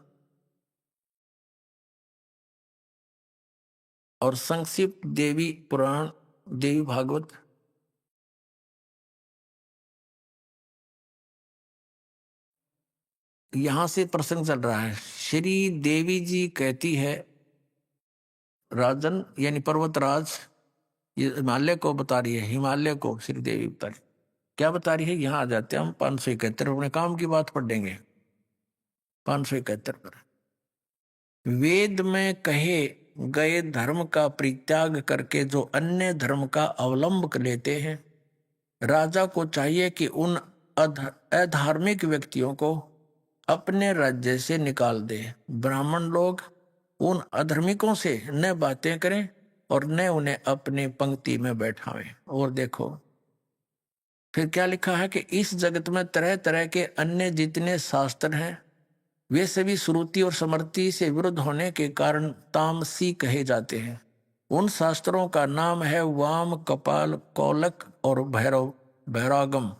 और संक्षिप्त देवी पुराण, देवी भागवत। यहां से प्रसंग चल रहा है। श्री देवी जी कहती है, राजन यानी पर्वतराज, ये हिमालय को बता रही है, हिमालय को श्री देवी बता रही। क्या बता रही है, यहां आ जाते हैं हम 571 अपने काम की बात पढ़ेंगे 571 पर। वेद में कहे गए धर्म का परित्याग करके जो अन्य धर्म का अवलंब कर लेते हैं, राजा को चाहिए कि उन अधार्मिक व्यक्तियों को अपने राज्य से निकाल दे। ब्राह्मण लोग उन अधर्मिकों से न बातें करें और न उन्हें अपनी पंक्ति में बैठावें। और देखो फिर क्या लिखा है कि इस जगत में तरह तरह के अन्य जितने शास्त्र हैं, वे सभी श्रुति और स्मृति से विरुद्ध होने के कारण तामसी कहे जाते हैं। उन शास्त्रों का नाम है वाम, कपाल, कौलक और भैरागम।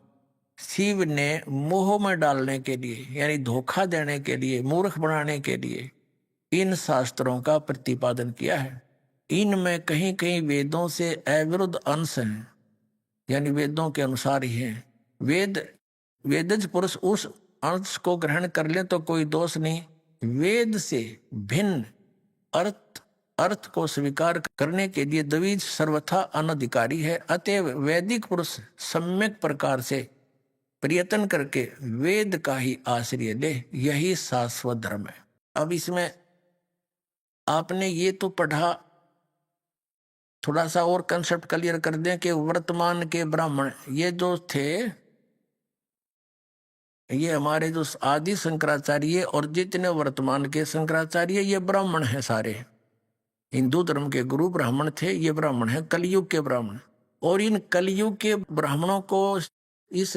शिव ने मोह में डालने के लिए यानी धोखा देने के लिए, मूर्ख बनाने के लिए इन शास्त्रों का प्रतिपादन किया है। इनमें कहीं कहीं वेदों से अविरुद्ध अंश हैं, यानी वेदों के अनुसार ही हैं। वेदज पुरुष उस अंश को ग्रहण कर ले तो कोई दोष नहीं। वेद से भिन्न अर्थ को स्वीकार करने के लिए द्विज सर्वथा अनधिकारी है। अतएव वैदिक पुरुष सम्यक प्रकार से प्रयत्न करके वेद का ही आश्रय ले, यही शाश्वत धर्म है। अब इसमें आपने ये तो पढ़ा, थोड़ा सा और कंसेप्ट क्लियर कर दें कि वर्तमान के ब्राह्मण ये जो थे, ये हमारे जो आदि शंकराचार्य और जितने वर्तमान के शंकराचार्य, ये ब्राह्मण हैं सारे। हिंदू धर्म के गुरु ब्राह्मण थे, ये ब्राह्मण हैं कलयुग के ब्राह्मण। और इन कलयुग के ब्राह्मणों को इस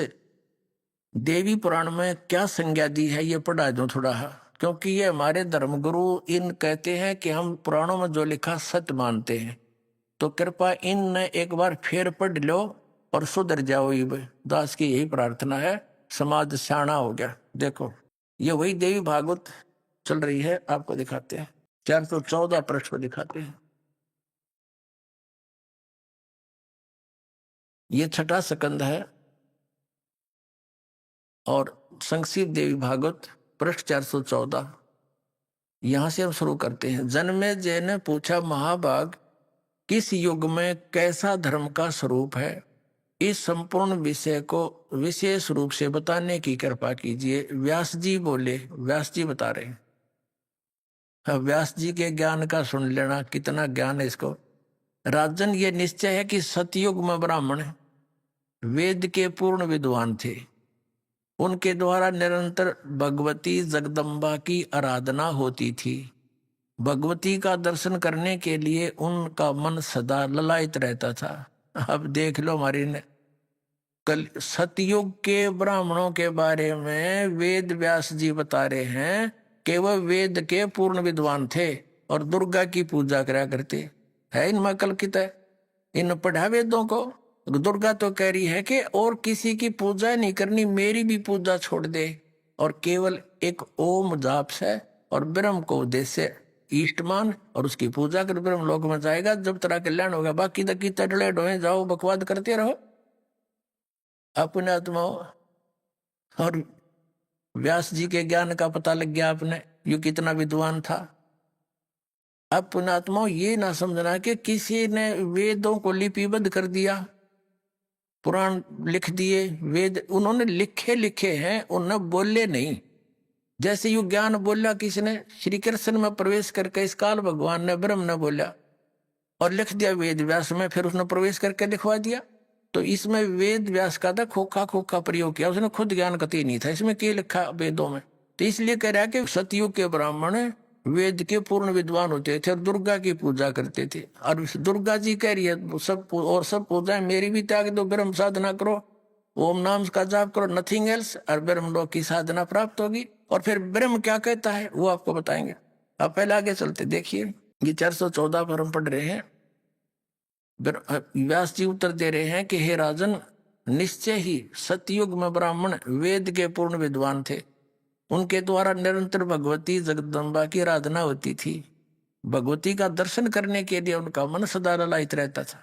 देवी पुराण में क्या संज्ञा दी है, ये पढ़ा दो थोड़ा, क्योंकि ये हमारे धर्मगुरु इन कहते हैं कि हम पुराणों में जो लिखा सत्य मानते हैं। तो कृपा इन एक बार फिर पढ़ लो और सुधर जाओ। ये दास की यही प्रार्थना है, समाज शाना हो गया। देखो ये वही देवी भागवत चल रही है, आपको दिखाते हैं 414 पृष्ठ पर दिखाते हैं। ये 6वां स्कंद है और संक्षिप्त देवी भागवत पृष्ठ 414। यहां से हम शुरू करते हैं। जन्मेजय ने पूछा, महाभाग किस युग में कैसा धर्म का स्वरूप है, इस संपूर्ण विषय को विशेष रूप से बताने की कृपा कीजिए। व्यास जी बोले, व्यास जी बता रहे हैं। व्यास जी के ज्ञान का सुन लेना, कितना ज्ञान है इसको। राजन, ये निश्चय है कि सतयुग में ब्राह्मण वेद के पूर्ण विद्वान थे। उनके द्वारा निरंतर भगवती जगदम्बा की आराधना होती थी। भगवती का दर्शन करने के लिए उनका मन सदा ललायित रहता था। अब देख लो हमारी कल सतयुग के ब्राह्मणों के बारे में वेद व्यास जी बता रहे हैं कि वह वेद के पूर्ण विद्वान थे और दुर्गा की पूजा करा करते। है इनमें कल्पित है, इन पढ़ा वेदों को। दुर्गा तो कह रही है कि और किसी की पूजा नहीं करनी, मेरी भी पूजा छोड़ दे और केवल एक ओम जाप से और ब्रह्म को उद्देश्य ईष्टमान और उसकी पूजा कर ब्रह्म लोक में जाएगा, जब तेरा कल्याण होगा। बाकी दकी तटले ढोए जाओ, बकवाद करते रहो अपने आत्माओं। और व्यास जी के ज्ञान का पता लग गया आपने, यू कितना विद्वान था। अब पुण्यात्माओं ये ना समझना कि किसी ने वेदों को लिपिबद्ध कर दिया, पुराण लिख दिए। वेद उन्होंने लिखे हैं, उन्होंने बोले नहीं। जैसे यू ज्ञान बोला किसने, श्री कृष्ण में प्रवेश करके इस काल भगवान ने ब्रह्म ने बोला और लिख दिया वेद व्यास में, फिर उसने प्रवेश करके लिखवा दिया। तो इसमें वेद व्यास का था खोखा प्रयोग किया, उसने खुद ज्ञान कति नहीं था। इसमें क्या लिखा वेदों में, तो इसलिए कह रहा है कि सतयुग के ब्राह्मण वेद के पूर्ण विद्वान होते थे और दुर्गा की पूजा करते थे। और दुर्गा जी कह रही है सब और सब पूजाएं मेरी भी त्याग दो, ब्रह्म साधना करो, ओम नाम का जाप करो, नथिंग एल्स, और ब्रह्म लोक की साधना प्राप्त होगी। और फिर ब्रह्म क्या कहता है वो आपको बताएंगे। अब पहले आगे चलते देखिए, ये 414 पर हम पढ़ रहे हैं। व्यास जी उत्तर दे रहे हैं कि हे राजन, निश्चय ही सतयुग में ब्राह्मण वेद के पूर्ण विद्वान थे। उनके द्वारा निरंतर भगवती जगदम्बा की आराधना होती थी। भगवती का दर्शन करने के लिए उनका मन सदा ललायित रहता था।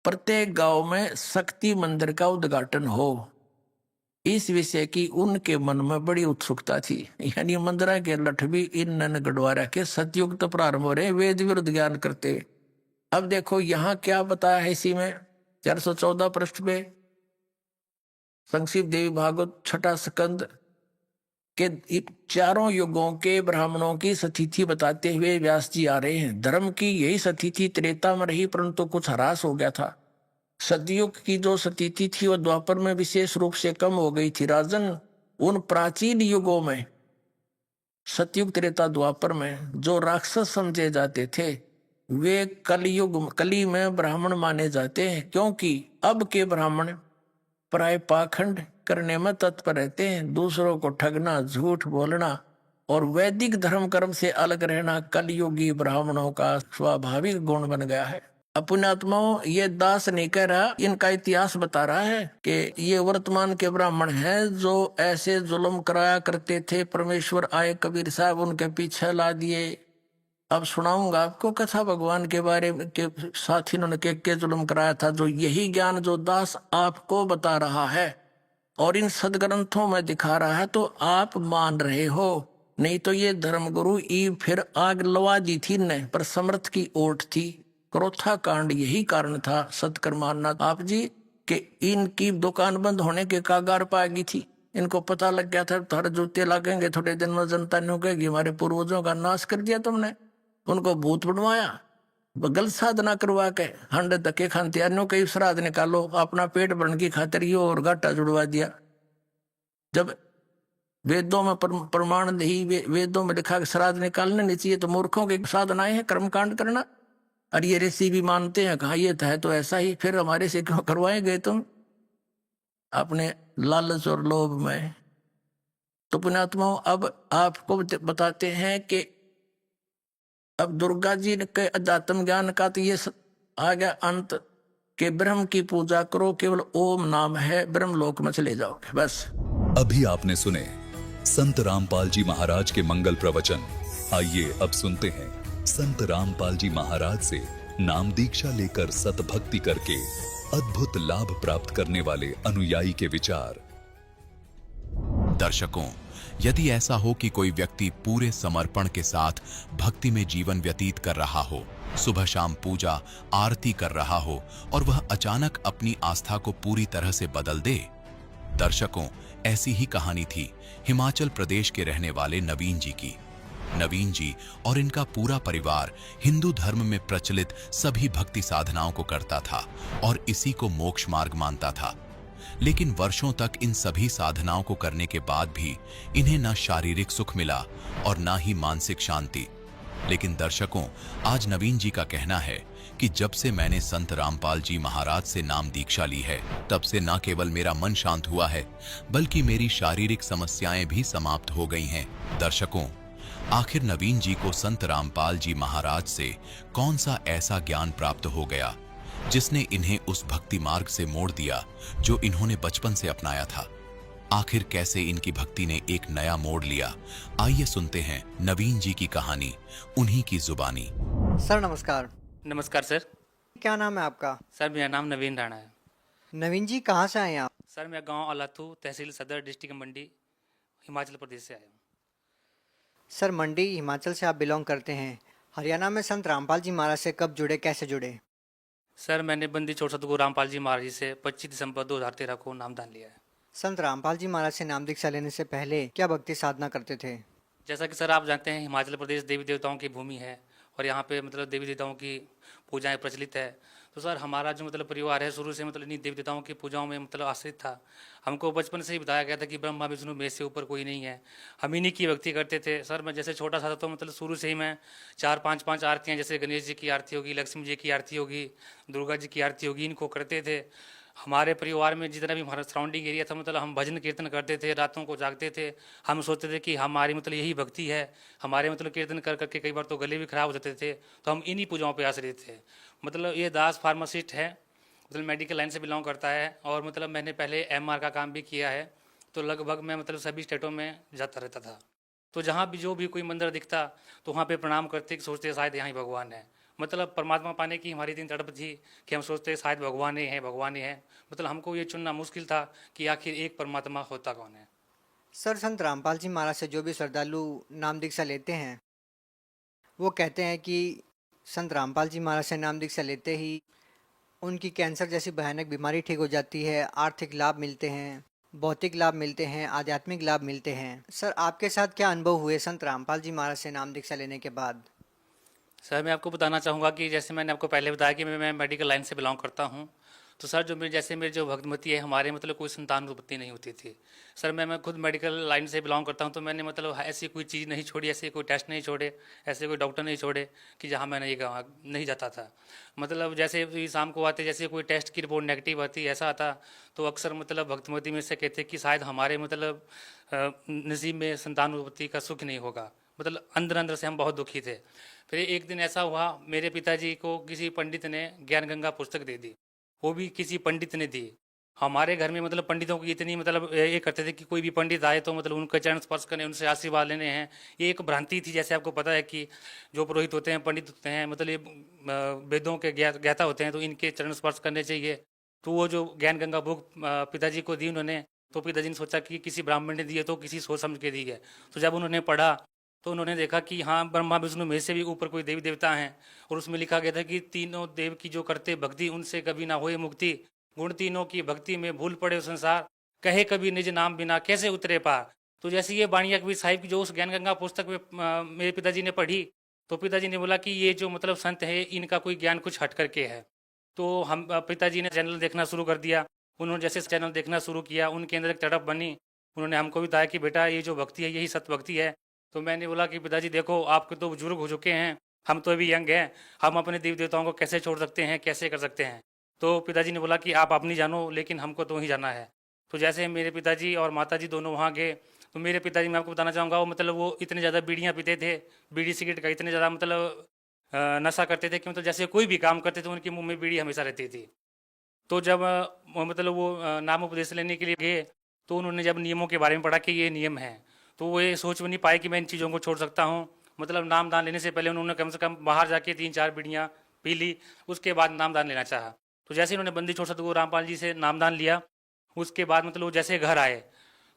प्रत्येक गांव में शक्ति मंदिर का उद्घाटन हो, इस विषय की उनके मन में बड़ी उत्सुकता थी। यानी मंदिरा के लठ भी इन गढ़वारा के सतयुग तो प्रारंभ हो रहे, वेद विरुद्ध ज्ञान करते। अब देखो यहाँ क्या बताया है इसी में 414 पृष्ठ पे, संक्षिप्त देवी भागवत छठा स्कंद के चारों युगों के ब्राह्मणों की सतिथि बताते हुए व्यास जी आ रहे हैं। धर्म की यही सतिथि त्रेता में रही, परंतु कुछ ह्रास हो गया था। सतयुग की जो सतिथि थी वह द्वापर में विशेष रूप से कम हो गई थी। राजन, उन प्राचीन युगों में, सतयुग त्रेता द्वापर में, जो राक्षस समझे जाते थे वे कली में ब्राह्मण माने जाते हैं, क्योंकि अब के ब्राह्मण प्राय पाखंड करने में तत्पर रहते हैं। दूसरों को ठगना, झूठ बोलना और वैदिक धर्म कर्म से अलग रहना कलयुगी ब्राह्मणों का स्वाभाविक गुण बन गया है। पुण्यात्माओं, ये दास नहीं कह रहा, इनका इतिहास बता रहा है कि ये वर्तमान के ब्राह्मण हैं जो ऐसे जुल्म कराया करते थे। परमेश्वर आए, कबीर साहब उनके पीछे ला दिए। अब सुनाऊंगा आपको कथा भगवान के बारे में के साथ इन्होंने के जुल्म कराया था, जो यही ज्ञान जो दास आपको बता रहा है और इन सदग्रंथों में दिखा रहा है तो आप मान रहे हो। नहीं तो ये धर्मगुरु ई फिर आग लवा दी थी ने, पर समर्थ की ओट थी। क्रोथा कांड यही कारण था सतकर्मानाथ आप जी कि इनकी दुकान बंद होने के कागार पा गई थी। इनको पता लग गया था तुम्हारे जूते लगेंगे, थोड़े दिन में जनता ने कहेगी हमारे पूर्वजों का नाश कर दिया तुमने, उनको भूत बनवाया, गलत साधना करवा के हंड धक्के खानते अन्यों के श्राद्ध निकालो, अपना पेट भरने की खातिर ये और घाटा जुड़वा दिया। जब वेदों में प्रमाण नहीं, वेदों में लिखा कि श्राद्ध निकालने नहीं चाहिए, तो मूर्खों के साधनाएं हैं कर्मकांड करना। और ये ऋषि भी मानते हैं, कहा ये है तो ऐसा ही, फिर हमारे से क्यों करवाए गए तुम अपने लालच और लोभ में। तो पुण्यात्माओं, अब आपको बताते हैं कि अब दुर्गा जी के अध्यात्म ज्ञान का तो ये आ गया अंत के ब्रह्म की पूजा करो, केवल ओम नाम है, ब्रह्मलोक में चले जाओगे बस। अभी आपने सुने संत रामपाल जी महाराज के मंगल प्रवचन। आइए अब सुनते हैं संत रामपाल जी महाराज से नाम दीक्षा लेकर सतभक्ति करके अद्भुत लाभ प्राप्त करने वाले अनुयायी के विचार। दर्शकों, यदि ऐसा हो कि कोई व्यक्ति पूरे समर्पण के साथ भक्ति में जीवन व्यतीत कर रहा हो, सुबह शाम पूजा आरती कर रहा हो और वह अचानक अपनी आस्था को पूरी तरह से बदल दे। दर्शकों, ऐसी ही कहानी थी हिमाचल प्रदेश के रहने वाले नवीन जी की। नवीन जी और इनका पूरा परिवार हिंदू धर्म में प्रचलित सभी भक्ति साधनाओं को करता था और इसी को मोक्ष मार्ग मानता था। लेकिन वर्षों तक इन सभी साधनाओं को करने के बाद भी इन्हें न शारीरिक सुख मिला और न ही मानसिक शांति। लेकिन दर्शकों, आज नवीन जी का कहना है कि जब से मैंने संत रामपाल जी महाराज से नाम दीक्षा ली है, तब से न केवल मेरा मन शांत हुआ है, बल्कि मेरी शारीरिक समस्याएं भी समाप्त हो गई हैं। दर्शकों, आखिर नवीन जी को संत रामपाल जी महाराज से कौन सा ऐसा ज्ञान प्राप्त हो गया जिसने इन्हें उस भक्ति मार्ग से मोड़ दिया जो इन्होंने बचपन से अपनाया था? आखिर कैसे इनकी भक्ति ने एक नया मोड़ लिया? आइए सुनते हैं नवीन जी की कहानी उन्हीं की जुबानी। सर नमस्कार। नमस्कार सर। क्या नाम है आपका? सर मेरा नाम नवीन राणा है। नवीन जी कहाँ से आए हैं आप? सर मैं गांव अलाथू, तहसील सदर, डिस्ट्रिक्ट मंडी, हिमाचल प्रदेश से आया हूँ। सर मंडी हिमाचल से आप बिलोंग करते हैं। हरियाणा में संत रामपाल जी महाराज से कब जुड़े, कैसे जुड़े? सर मैंने बंदी छोड़ सतगुरु रामपाल जी महाराज जी से 25 दिसंबर 2013 को नामदान लिया है। संत रामपाल जी महाराज से नाम दीक्षा लेने से पहले क्या भक्ति साधना करते थे? जैसा कि सर आप जानते हैं हिमाचल प्रदेश देवी देवताओं की भूमि है और यहाँ पे मतलब देवी देवताओं की पूजाएं प्रचलित है। तो सर हमारा जो मतलब परिवार है शुरू से मतलब इन्हीं देवी देवताओं की पूजाओं में मतलब आश्रित था। हमको बचपन से ही बताया गया था कि ब्रह्मा विष्णु महेश से ऊपर कोई नहीं है, हम इन्हीं की भक्ति करते थे। सर मैं जैसे छोटा सा था तो मतलब शुरू से ही मैं 4-5 आरतियाँ, जैसे गणेश जी की आरती होगी, लक्ष्मी जी की आरती होगी, दुर्गा जी की आरती होगी, इनको करते थे। हमारे परिवार में जितना भी हमारा सराउंडिंग एरिया था मतलब हम भजन कीर्तन करते थे, रातों को जागते थे। हम सोचते थे कि हमारी मतलब यही भक्ति है। हमारे मतलब कीर्तन कर करके कई बार तो गले भी खराब हो जाते थे, तो हम इन्हीं पूजाओं पे आश्रित थे। मतलब ये दास फार्मासिस्ट है, मतलब मेडिकल लाइन से बिलोंग करता है, और मतलब मैंने पहले एमआर का काम भी किया है। तो लगभग मैं मतलब सभी स्टेटों में जाता रहता था। तो जहाँ भी जो भी कोई मंदिर दिखता तो वहाँ पे प्रणाम करते, सोचते शायद यहाँ ही भगवान है। मतलब परमात्मा पाने की हमारी इतनी तड़प थी कि हम सोचते शायद भगवान ही है, भगवान ही है। मतलब हमको ये चुनना मुश्किल था कि आखिर एक परमात्मा होता कौन है। सर, संत रामपाल जी महाराज से जो भी श्रद्धालु नाम दीक्षा लेते हैं वो कहते हैं कि संत रामपाल जी महाराज से नाम दीक्षा लेते ही उनकी कैंसर जैसी भयानक बीमारी ठीक हो जाती है, आर्थिक लाभ मिलते हैं, भौतिक लाभ मिलते हैं, आध्यात्मिक लाभ मिलते हैं। सर, आपके साथ क्या अनुभव हुए संत रामपाल जी महाराज से नाम दीक्षा लेने के बाद? सर मैं आपको बताना चाहूँगा कि जैसे मैंने आपको पहले बताया कि मैं मेडिकल लाइन से बिलोंग करता हूँ। तो सर जो मेरे जैसे मेरे जो भक्तमती है, हमारे मतलब कोई संतान उत्पत्ति नहीं होती थी। सर मैं खुद मेडिकल लाइन से बिलोंग करता हूँ, तो मैंने मतलब ऐसी कोई चीज़ नहीं छोड़ी, ऐसे कोई टेस्ट नहीं छोड़े, ऐसे कोई डॉक्टर नहीं छोड़े कि जहाँ मैं नहीं जाता था। मतलब जैसे भी शाम को आते, जैसे कोई टेस्ट की रिपोर्ट नेगेटिव आती, ऐसा आता, तो अक्सर मतलब भक्तमती में से कहते कि शायद हमारे मतलब नसीब में संतान उत्पत्ति का सुख नहीं होगा। मतलब अंदर अंदर से हम बहुत दुखी थे। फिर एक दिन ऐसा हुआ, मेरे पिताजी को किसी पंडित ने ज्ञान गंगा पुस्तक दे दी, वो भी किसी पंडित ने दी। हमारे घर में मतलब पंडितों की इतनी मतलब ये करते थे कि कोई भी पंडित आए तो मतलब उनका चरण स्पर्श करने, उनसे आशीर्वाद लेने हैं। ये एक भ्रांति थी। जैसे आपको पता है कि जो पुरोहित होते हैं, पंडित होते हैं, मतलब ये वेदों के ज्ञाता होते हैं, तो इनके चरण स्पर्श करने चाहिए। तो वो जो ज्ञान गंगा बुक पिताजी को दी उन्होंने, तो पिताजी ने सोचा कि किसी ब्राह्मण ने दी है तो किसी सोच समझ के दी है। तो जब उन्होंने पढ़ा तो उन्होंने देखा कि हाँ, ब्रह्मा विष्णु में से भी ऊपर कोई देवी देवता हैं, और उसमें लिखा गया था कि तीनों देव की जो करते भक्ति उनसे कभी ना होए मुक्ति, गुण तीनों की भक्ति में भूल पड़े संसार, कहे कभी निज नाम बिना कैसे उतरे पार। तो जैसे ये बाणिया कबीर साहिब की जो उस ज्ञान गंगा पुस्तक में मेरे पिताजी ने पढ़ी, तो पिताजी ने बोला कि ये जो मतलब संत है इनका कोई ज्ञान कुछ हट करके है। तो हम पिताजी ने चैनल देखना शुरू कर दिया। उन्होंने जैसे चैनल देखना शुरू किया, उनके अंदर एक तड़प बनी। उन्होंने हमको भी बताया कि बेटा ये जो भक्ति है यही सत्य भक्ति है। तो मैंने बोला कि पिताजी देखो, आपके तो बुजुर्ग हो चुके हैं, हम तो अभी यंग हैं, हम अपने देवी देवताओं को कैसे छोड़ सकते हैं, कैसे कर सकते हैं। तो पिताजी ने बोला कि आप अपनी जानो, लेकिन हमको तो वहीं जाना है। तो जैसे मेरे पिताजी और माताजी दोनों वहाँ गए, तो मेरे पिताजी, मैं आपको बताना चाहूँगा, वो मतलब वो इतने ज़्यादा बीड़ियाँ पीते थे, बीड़ी सिगरेट का इतने ज़्यादा मतलब नशा करते थे कि मतलब जैसे कोई भी काम करते थे उनके मुंह में बीड़ी हमेशा रहती थी। तो जब मतलब वो नाम उपदेश लेने के लिए गए, तो उन्होंने जब नियमों के बारे में पढ़ा कि ये नियम है, तो वो ये सोच भी नहीं पाए कि मैं इन चीज़ों को छोड़ सकता हूँ। मतलब नाम दान लेने से पहले उन्होंने कम से कम बाहर जाके 3-4 बीड़ियाँ पी ली, उसके बाद नाम दान लेना चाहा। तो जैसे उन्होंने बंदी छोड़ सतगुरु रामपाल जी से नाम दान लिया, उसके बाद मतलब वो जैसे घर आए,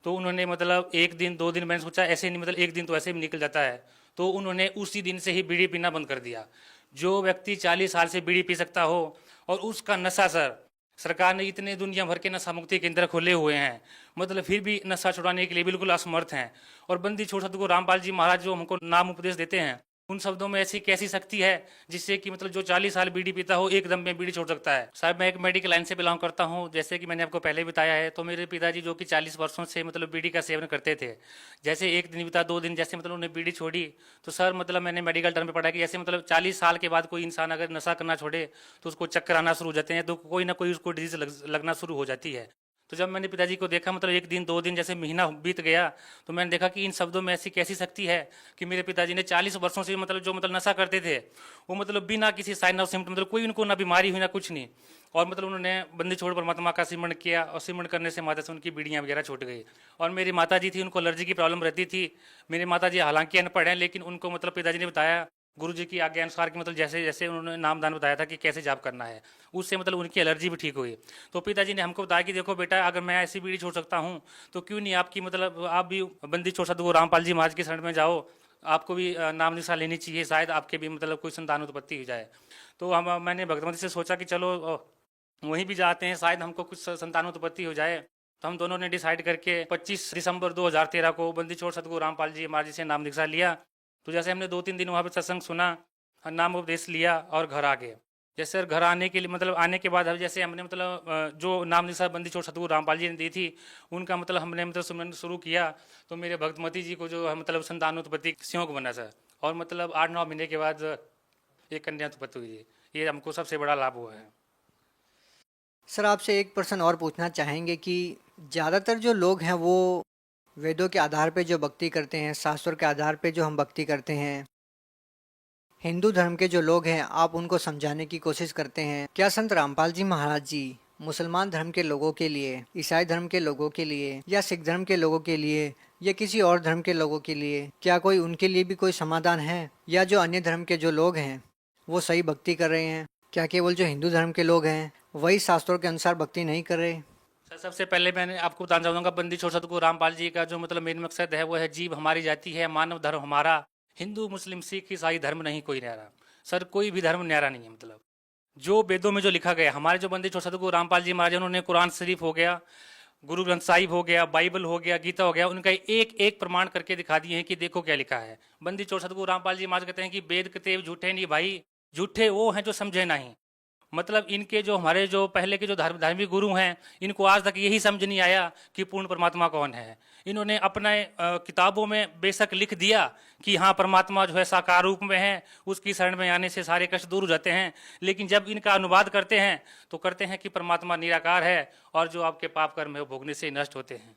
तो उन्होंने मतलब 1 दिन 2 दिन, मैंने सोचा ऐसे नहीं, मतलब 1 दिन तो ऐसे भी निकल जाता है, तो उन्होंने उसी दिन से ही बीड़ी पीना बंद कर दिया। जो व्यक्ति 40 साल से बीड़ी पी सकता हो और उसका नशा, सर सरकार ने इतने दुनिया भर के नशा मुक्ति केंद्र खोले हुए हैं, मतलब फिर भी नशा छुड़ाने के लिए बिल्कुल असमर्थ हैं। और बंदी छोड़ सतगुरु रामपाल जी महाराज जो हमको नाम उपदेश देते हैं, उन शब्दों में ऐसी कैसी शक्ति है जिससे कि मतलब जो 40 साल बीड़ी पीता हो एकदम में बीड़ी छोड़ सकता है। साहब मैं एक मेडिकल लाइन से बिलोंग करता हूँ, जैसे कि मैंने आपको पहले बताया है। तो मेरे पिताजी जो कि 40 वर्षों से मतलब बीड़ी का सेवन करते थे, जैसे 1 दिन बीता 2 दिन, जैसे मतलब उन्हें बीड़ी छोड़ी, तो सर मतलब मैंने मेडिकल टर्म में पढ़ा कि जैसे मतलब 40 साल के बाद कोई इंसान अगर नशा करना छोड़े तो उसको चक्कर आना शुरू हो जाते हैं, तो कोई ना कोई उसको डिजीज लगना शुरू हो जाती है। तो जब मैंने पिताजी को देखा, मतलब 1 दिन 2 दिन जैसे महीना बीत गया, तो मैंने देखा कि इन शब्दों में ऐसी कैसी शक्ति है कि मेरे पिताजी ने 40 वर्षों से मतलब जो मतलब नशा करते थे, वो मतलब बिना किसी साइन और सिम्टम, मतलब कोई उनको ना बीमारी हुई ना कुछ नहीं, और मतलब उन्होंने बंदी छोड़ परमात्मा का सिमरण किया, और सिमरण करने से माता से उनकी बीड़ियाँ वगैरह छूट गई। और मेरी माता जी थी, उनको एलर्जी की प्रॉब्लम रहती थी। मेरी माता जी हालांकि अनपढ़ हैं, लेकिन उनको मतलब पिताजी ने बताया गुरु जी की आज्ञा अनुसार कि मतलब जैसे जैसे उन्होंने नामदान बताया था कि कैसे जाप करना है, उससे मतलब उनकी एलर्जी भी ठीक हुई। तो पिताजी ने हमको बताया कि देखो बेटा, अगर मैं ऐसी बीड़ी छोड़ सकता हूँ तो क्यों नहीं आपकी मतलब आप भी बंदी छोड़ सतगुरु रामपाल जी महाराज के शरण में जाओ, आपको भी नाम निशा लेनी चाहिए, शायद आपके भी मतलब कोई संतान उत्पत्ति हो जाए। तो मैंने भगवती से सोचा कि चलो वहीं भी जाते हैं, शायद हमको कुछ संतान उत्पत्ति हो जाए। तो हम दोनों ने डिसाइड करके 25 दिसंबर 2013 को बंदी छोड़ सतगुरु रामपाल जी महाराज जी से नाम दीक्षा लिया। तो जैसे हमने 2-3 दिन वहाँ पे सत्संग सुना, नाम उपदेश लिया और घर आ गए। जैसे घर आने के लिए मतलब आने के बाद जैसे हमने मतलब जो नाम निशा बंदी छोड़ सतगुरु रामपाल जी ने दी थी, उनका मतलब हमने मतलब सुमरन शुरू किया। तो मेरे भक्तमती जी को जो मतलब संतान उत्पत्ति स्योंक बना सर, और मतलब 8-9 महीने के बाद एक कन्या उत्पत्ति हुई है। ये हमको सबसे बड़ा लाभ हुआ है। सर आपसे एक प्रश्न और पूछना चाहेंगे कि ज़्यादातर जो लोग हैं वो वेदों के आधार पे जो भक्ति करते हैं, शास्त्रों के आधार पे जो हम भक्ति करते हैं, हिंदू धर्म के जो लोग हैं आप उनको समझाने की कोशिश करते हैं। क्या संत रामपाल जी महाराज जी मुसलमान धर्म के लोगों के लिए, ईसाई धर्म के लोगों के लिए या सिख धर्म के लोगों के लिए या किसी और धर्म के लोगों के लिए, क्या कोई उनके लिए भी कोई समाधान है? या जो अन्य धर्म के जो लोग हैं वो सही भक्ति कर रहे हैं? क्या केवल जो हिंदू धर्म के लोग हैं वही शास्त्रों के अनुसार भक्ति नहीं कर रहे? सर सबसे पहले मैंने आपको बताना चाहूँगा, बंदी छोड़ सतगुरु रामपाल जी का जो मतलब मेन मकसद है वो है जीव हमारी जाति है, मानव धर्म हमारा, हिंदू मुस्लिम सिख ईसाई धर्म नहीं कोई न्यारा। सर कोई भी धर्म न्यारा नहीं है। मतलब जो वेदों में जो लिखा गया, हमारे जो बंदी छोड़ सतगुरु रामपाल जी महाराज उन्होंने कुरान शरीफ हो गया, गुरु ग्रंथ साहिब हो गया, बाइबल हो गया, गीता हो गया, उनका एक एक प्रमाण करके दिखा दिए हैं कि देखो क्या लिखा है। बंदी छोड़ सतगुरु रामपाल जी महाराज कहते हैं कि वेद कतेव झूठे नहीं भाई, झूठे वो हैं जो समझे नहीं। मतलब इनके जो हमारे जो पहले के जो धार्मिक गुरु हैं इनको आज तक यही समझ नहीं आया कि पूर्ण परमात्मा कौन है। इन्होंने अपने किताबों में बेशक लिख दिया कि हाँ परमात्मा जो है साकार रूप में है, उसकी शरण में आने से सारे कष्ट दूर हो जाते हैं, लेकिन जब इनका अनुवाद करते हैं तो करते हैं कि परमात्मा निराकार है और जो आपके पाप कर्म है वो भोगने से नष्ट होते हैं।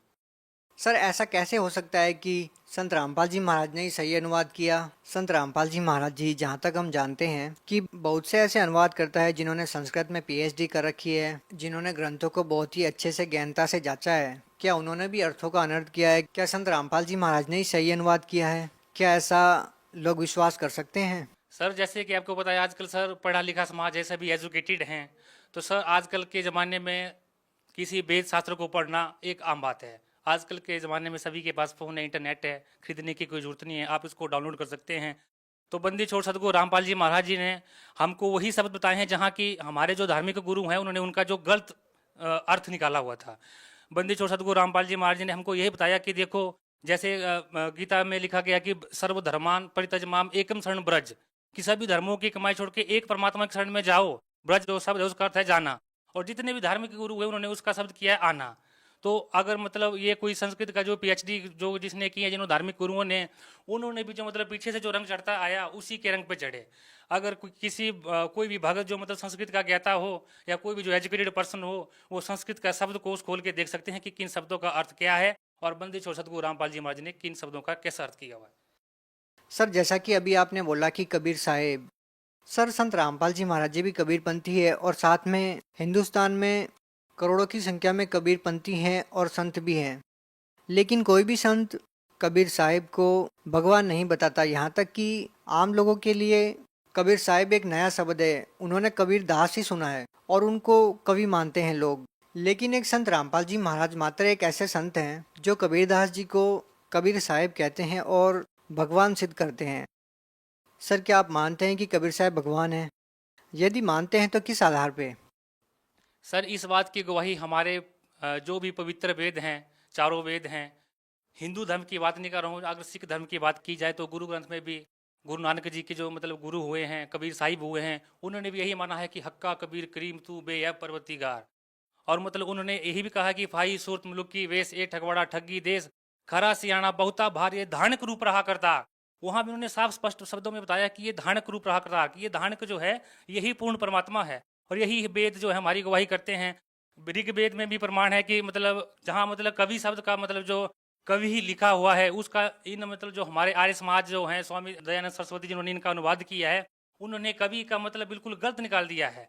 सर ऐसा कैसे हो सकता है कि संत रामपाल जी महाराज ने ही सही अनुवाद किया? संत रामपाल जी महाराज जी जहाँ तक हम जानते हैं कि बहुत से ऐसे अनुवाद करता है जिन्होंने संस्कृत में पीएचडी कर रखी है, जिन्होंने ग्रंथों को बहुत ही अच्छे से गहनता से जांचा है। क्या उन्होंने भी अर्थों का अनर्थ किया है? क्या संत रामपाल जी महाराज ने ही सही अनुवाद किया है? क्या ऐसा लोग विश्वास कर सकते हैं? सर जैसे कि आपको पता है आजकल सर पढ़ा लिखा समाज है, सभी एजुकेटेड हैं, तो सर आजकल के ज़माने में किसी वेद शास्त्र को पढ़ना एक आम बात है। आजकल के ज़माने में सभी के पास फ़ोन है, इंटरनेट है, खरीदने की कोई ज़रूरत नहीं है, आप इसको डाउनलोड कर सकते हैं। तो बंदी छोड़ सतगुरु रामपाल जी महाराज जी ने हमको वही शब्द बताए हैं जहाँ की हमारे जो धार्मिक गुरु हैं उन्होंने उनका जो गलत अर्थ निकाला हुआ था। बंदी छोड़ सतगुरु रामपाल जी महाराज जी ने हमको यही बताया कि देखो जैसे गीता में लिखा गया कि सर्वधर्मान परित्यज्य एकम शरण ब्रज, कि सभी धर्मों की कमाई छोड़ के एक परमात्मा की शरण में जाओ। ब्रज जो शब्द है उसका अर्थ है जाना, और जितने भी धार्मिक गुरु हुए उन्होंने उसका शब्द किया है आना। तो अगर मतलब ये कोई संस्कृत का जो पीएचडी जो जिसने की है, जिन्होंने धार्मिक गुरुओं ने, उन्होंने भी जो मतलब पीछे से जो रंग चढ़ता आया उसी के रंग पे चढ़े। अगर कोई भी भगत जो मतलब संस्कृत का ज्ञाता हो या कोई भी जो एजुकेटेड पर्सन हो, वो संस्कृत का शब्द कोश खोल के देख सकते हैं कि किन शब्दों का अर्थ क्या है और बंदी छोड़ सतगुरु रामपाल जी महाराज ने किन शब्दों का कैसा अर्थ किया हुआ है। सर जैसा कि अभी आपने बोला कि कबीर साहेब, सर संत रामपाल जी महाराज जी भी कबीरपंथी है और साथ में हिंदुस्तान में करोड़ों की संख्या में कबीरपंथी हैं और संत भी हैं, लेकिन कोई भी संत कबीर साहिब को भगवान नहीं बताता। यहाँ तक कि आम लोगों के लिए कबीर साहिब एक नया शब्द है, उन्होंने कबीर दास ही सुना है और उनको कवि मानते हैं लोग। लेकिन एक संत रामपाल जी महाराज मात्र एक ऐसे संत हैं जो कबीर दास जी को कबीर साहिब कहते हैं और भगवान सिद्ध करते हैं। सर क्या आप मानते हैं कि कबीर साहिब भगवान हैं? यदि मानते हैं तो किस आधार पे? सर इस बात की गवाही हमारे जो भी पवित्र वेद हैं, चारों वेद हैं, हिंदू धर्म की बात नहीं कर रहा हूँ, अगर सिख धर्म की बात की जाए तो गुरु ग्रंथ में भी गुरु नानक जी के जो मतलब गुरु हुए हैं, कबीर साहिब हुए हैं, उन्होंने भी यही माना है कि हक्का कबीर करीम तू बेअब पर्वतीगार। और मतलब उन्होंने यही भी कहा कि भाई सूरत मुलुक की वेश ए ठगवाड़ा ठगी देश, खरा सियाणा बहुता भार ये धानक रूप रहा करता। वहाँ भी उन्होंने साफ स्पष्ट शब्दों में बताया कि ये धानक रूप रहा करता, कि ये धानक जो है यही पूर्ण परमात्मा है। और यही वेद जो है हमारी गवाही करते हैं। ऋग्वेद में भी प्रमाण है कि मतलब जहाँ मतलब कवि शब्द का मतलब जो कवि ही लिखा हुआ है उसका इन मतलब जो हमारे आर्य समाज जो हैं स्वामी दयानंद सरस्वती जिन्होंने इनका अनुवाद किया है, उन्होंने कवि का मतलब बिल्कुल गलत निकाल दिया है।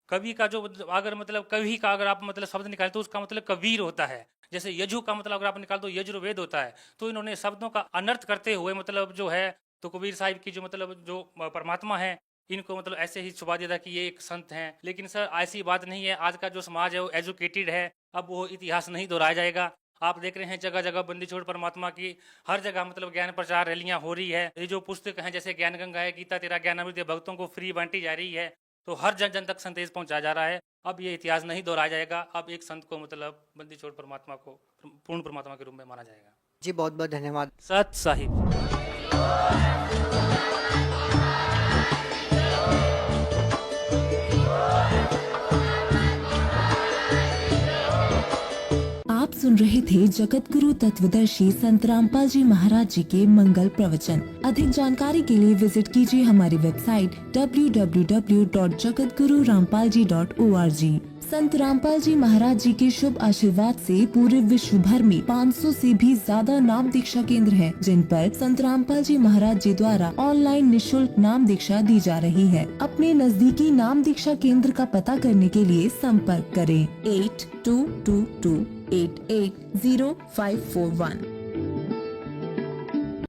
कवि का जो अगर मतलब कवि का अगर आप मतलब शब्द निकाले तो उसका मतलब कबीर होता है। जैसे यजु का मतलब अगर आप निकाल तो यजुर्वेद होता है। तो इन्होंने शब्दों का अनर्थ करते हुए मतलब जो है तो कबीर साहिब की जो मतलब जो परमात्मा है इनको मतलब ऐसे ही छुपा दिया था कि ये एक संत हैं। लेकिन सर ऐसी बात नहीं है। आज का जो समाज है वो एजुकेटेड है, अब वो इतिहास नहीं दोहराया जाएगा। आप देख रहे हैं जगह जगह बंदी छोड़ परमात्मा की हर जगह मतलब ज्ञान प्रचार रैलियां हो रही है। ये जो पुस्तक हैं जैसे ज्ञान गंगा है, गीता तेरा ज्ञानामृत, भक्तों को फ्री बांटी जा रही है, तो हर जन जन तक संदेश पहुंचाया जा रहा है। अब ये इतिहास नहीं दोहराया जाएगा। अब एक संत को मतलब बंदी छोड़ परमात्मा को पूर्ण परमात्मा के रूप में माना जाएगा। जी बहुत बहुत धन्यवाद। सत साहिब। आप सुन रहे थे जगत गुरु तत्वदर्शी संत रामपाल जी महाराज जी के मंगल प्रवचन। अधिक जानकारी के लिए विजिट कीजिए हमारी वेबसाइट www.jagatgururampalji.org। संत रामपाल जी महाराज जी के शुभ आशीर्वाद से पूरे विश्व भर में 500 से भी ज्यादा नाम दीक्षा केंद्र हैं, जिन पर संत रामपाल जी महाराज जी द्वारा ऑनलाइन निशुल्क नाम दीक्षा दी जा रही है। अपने नजदीकी नाम दीक्षा केंद्र का पता करने के लिए संपर्क करें 8222880541।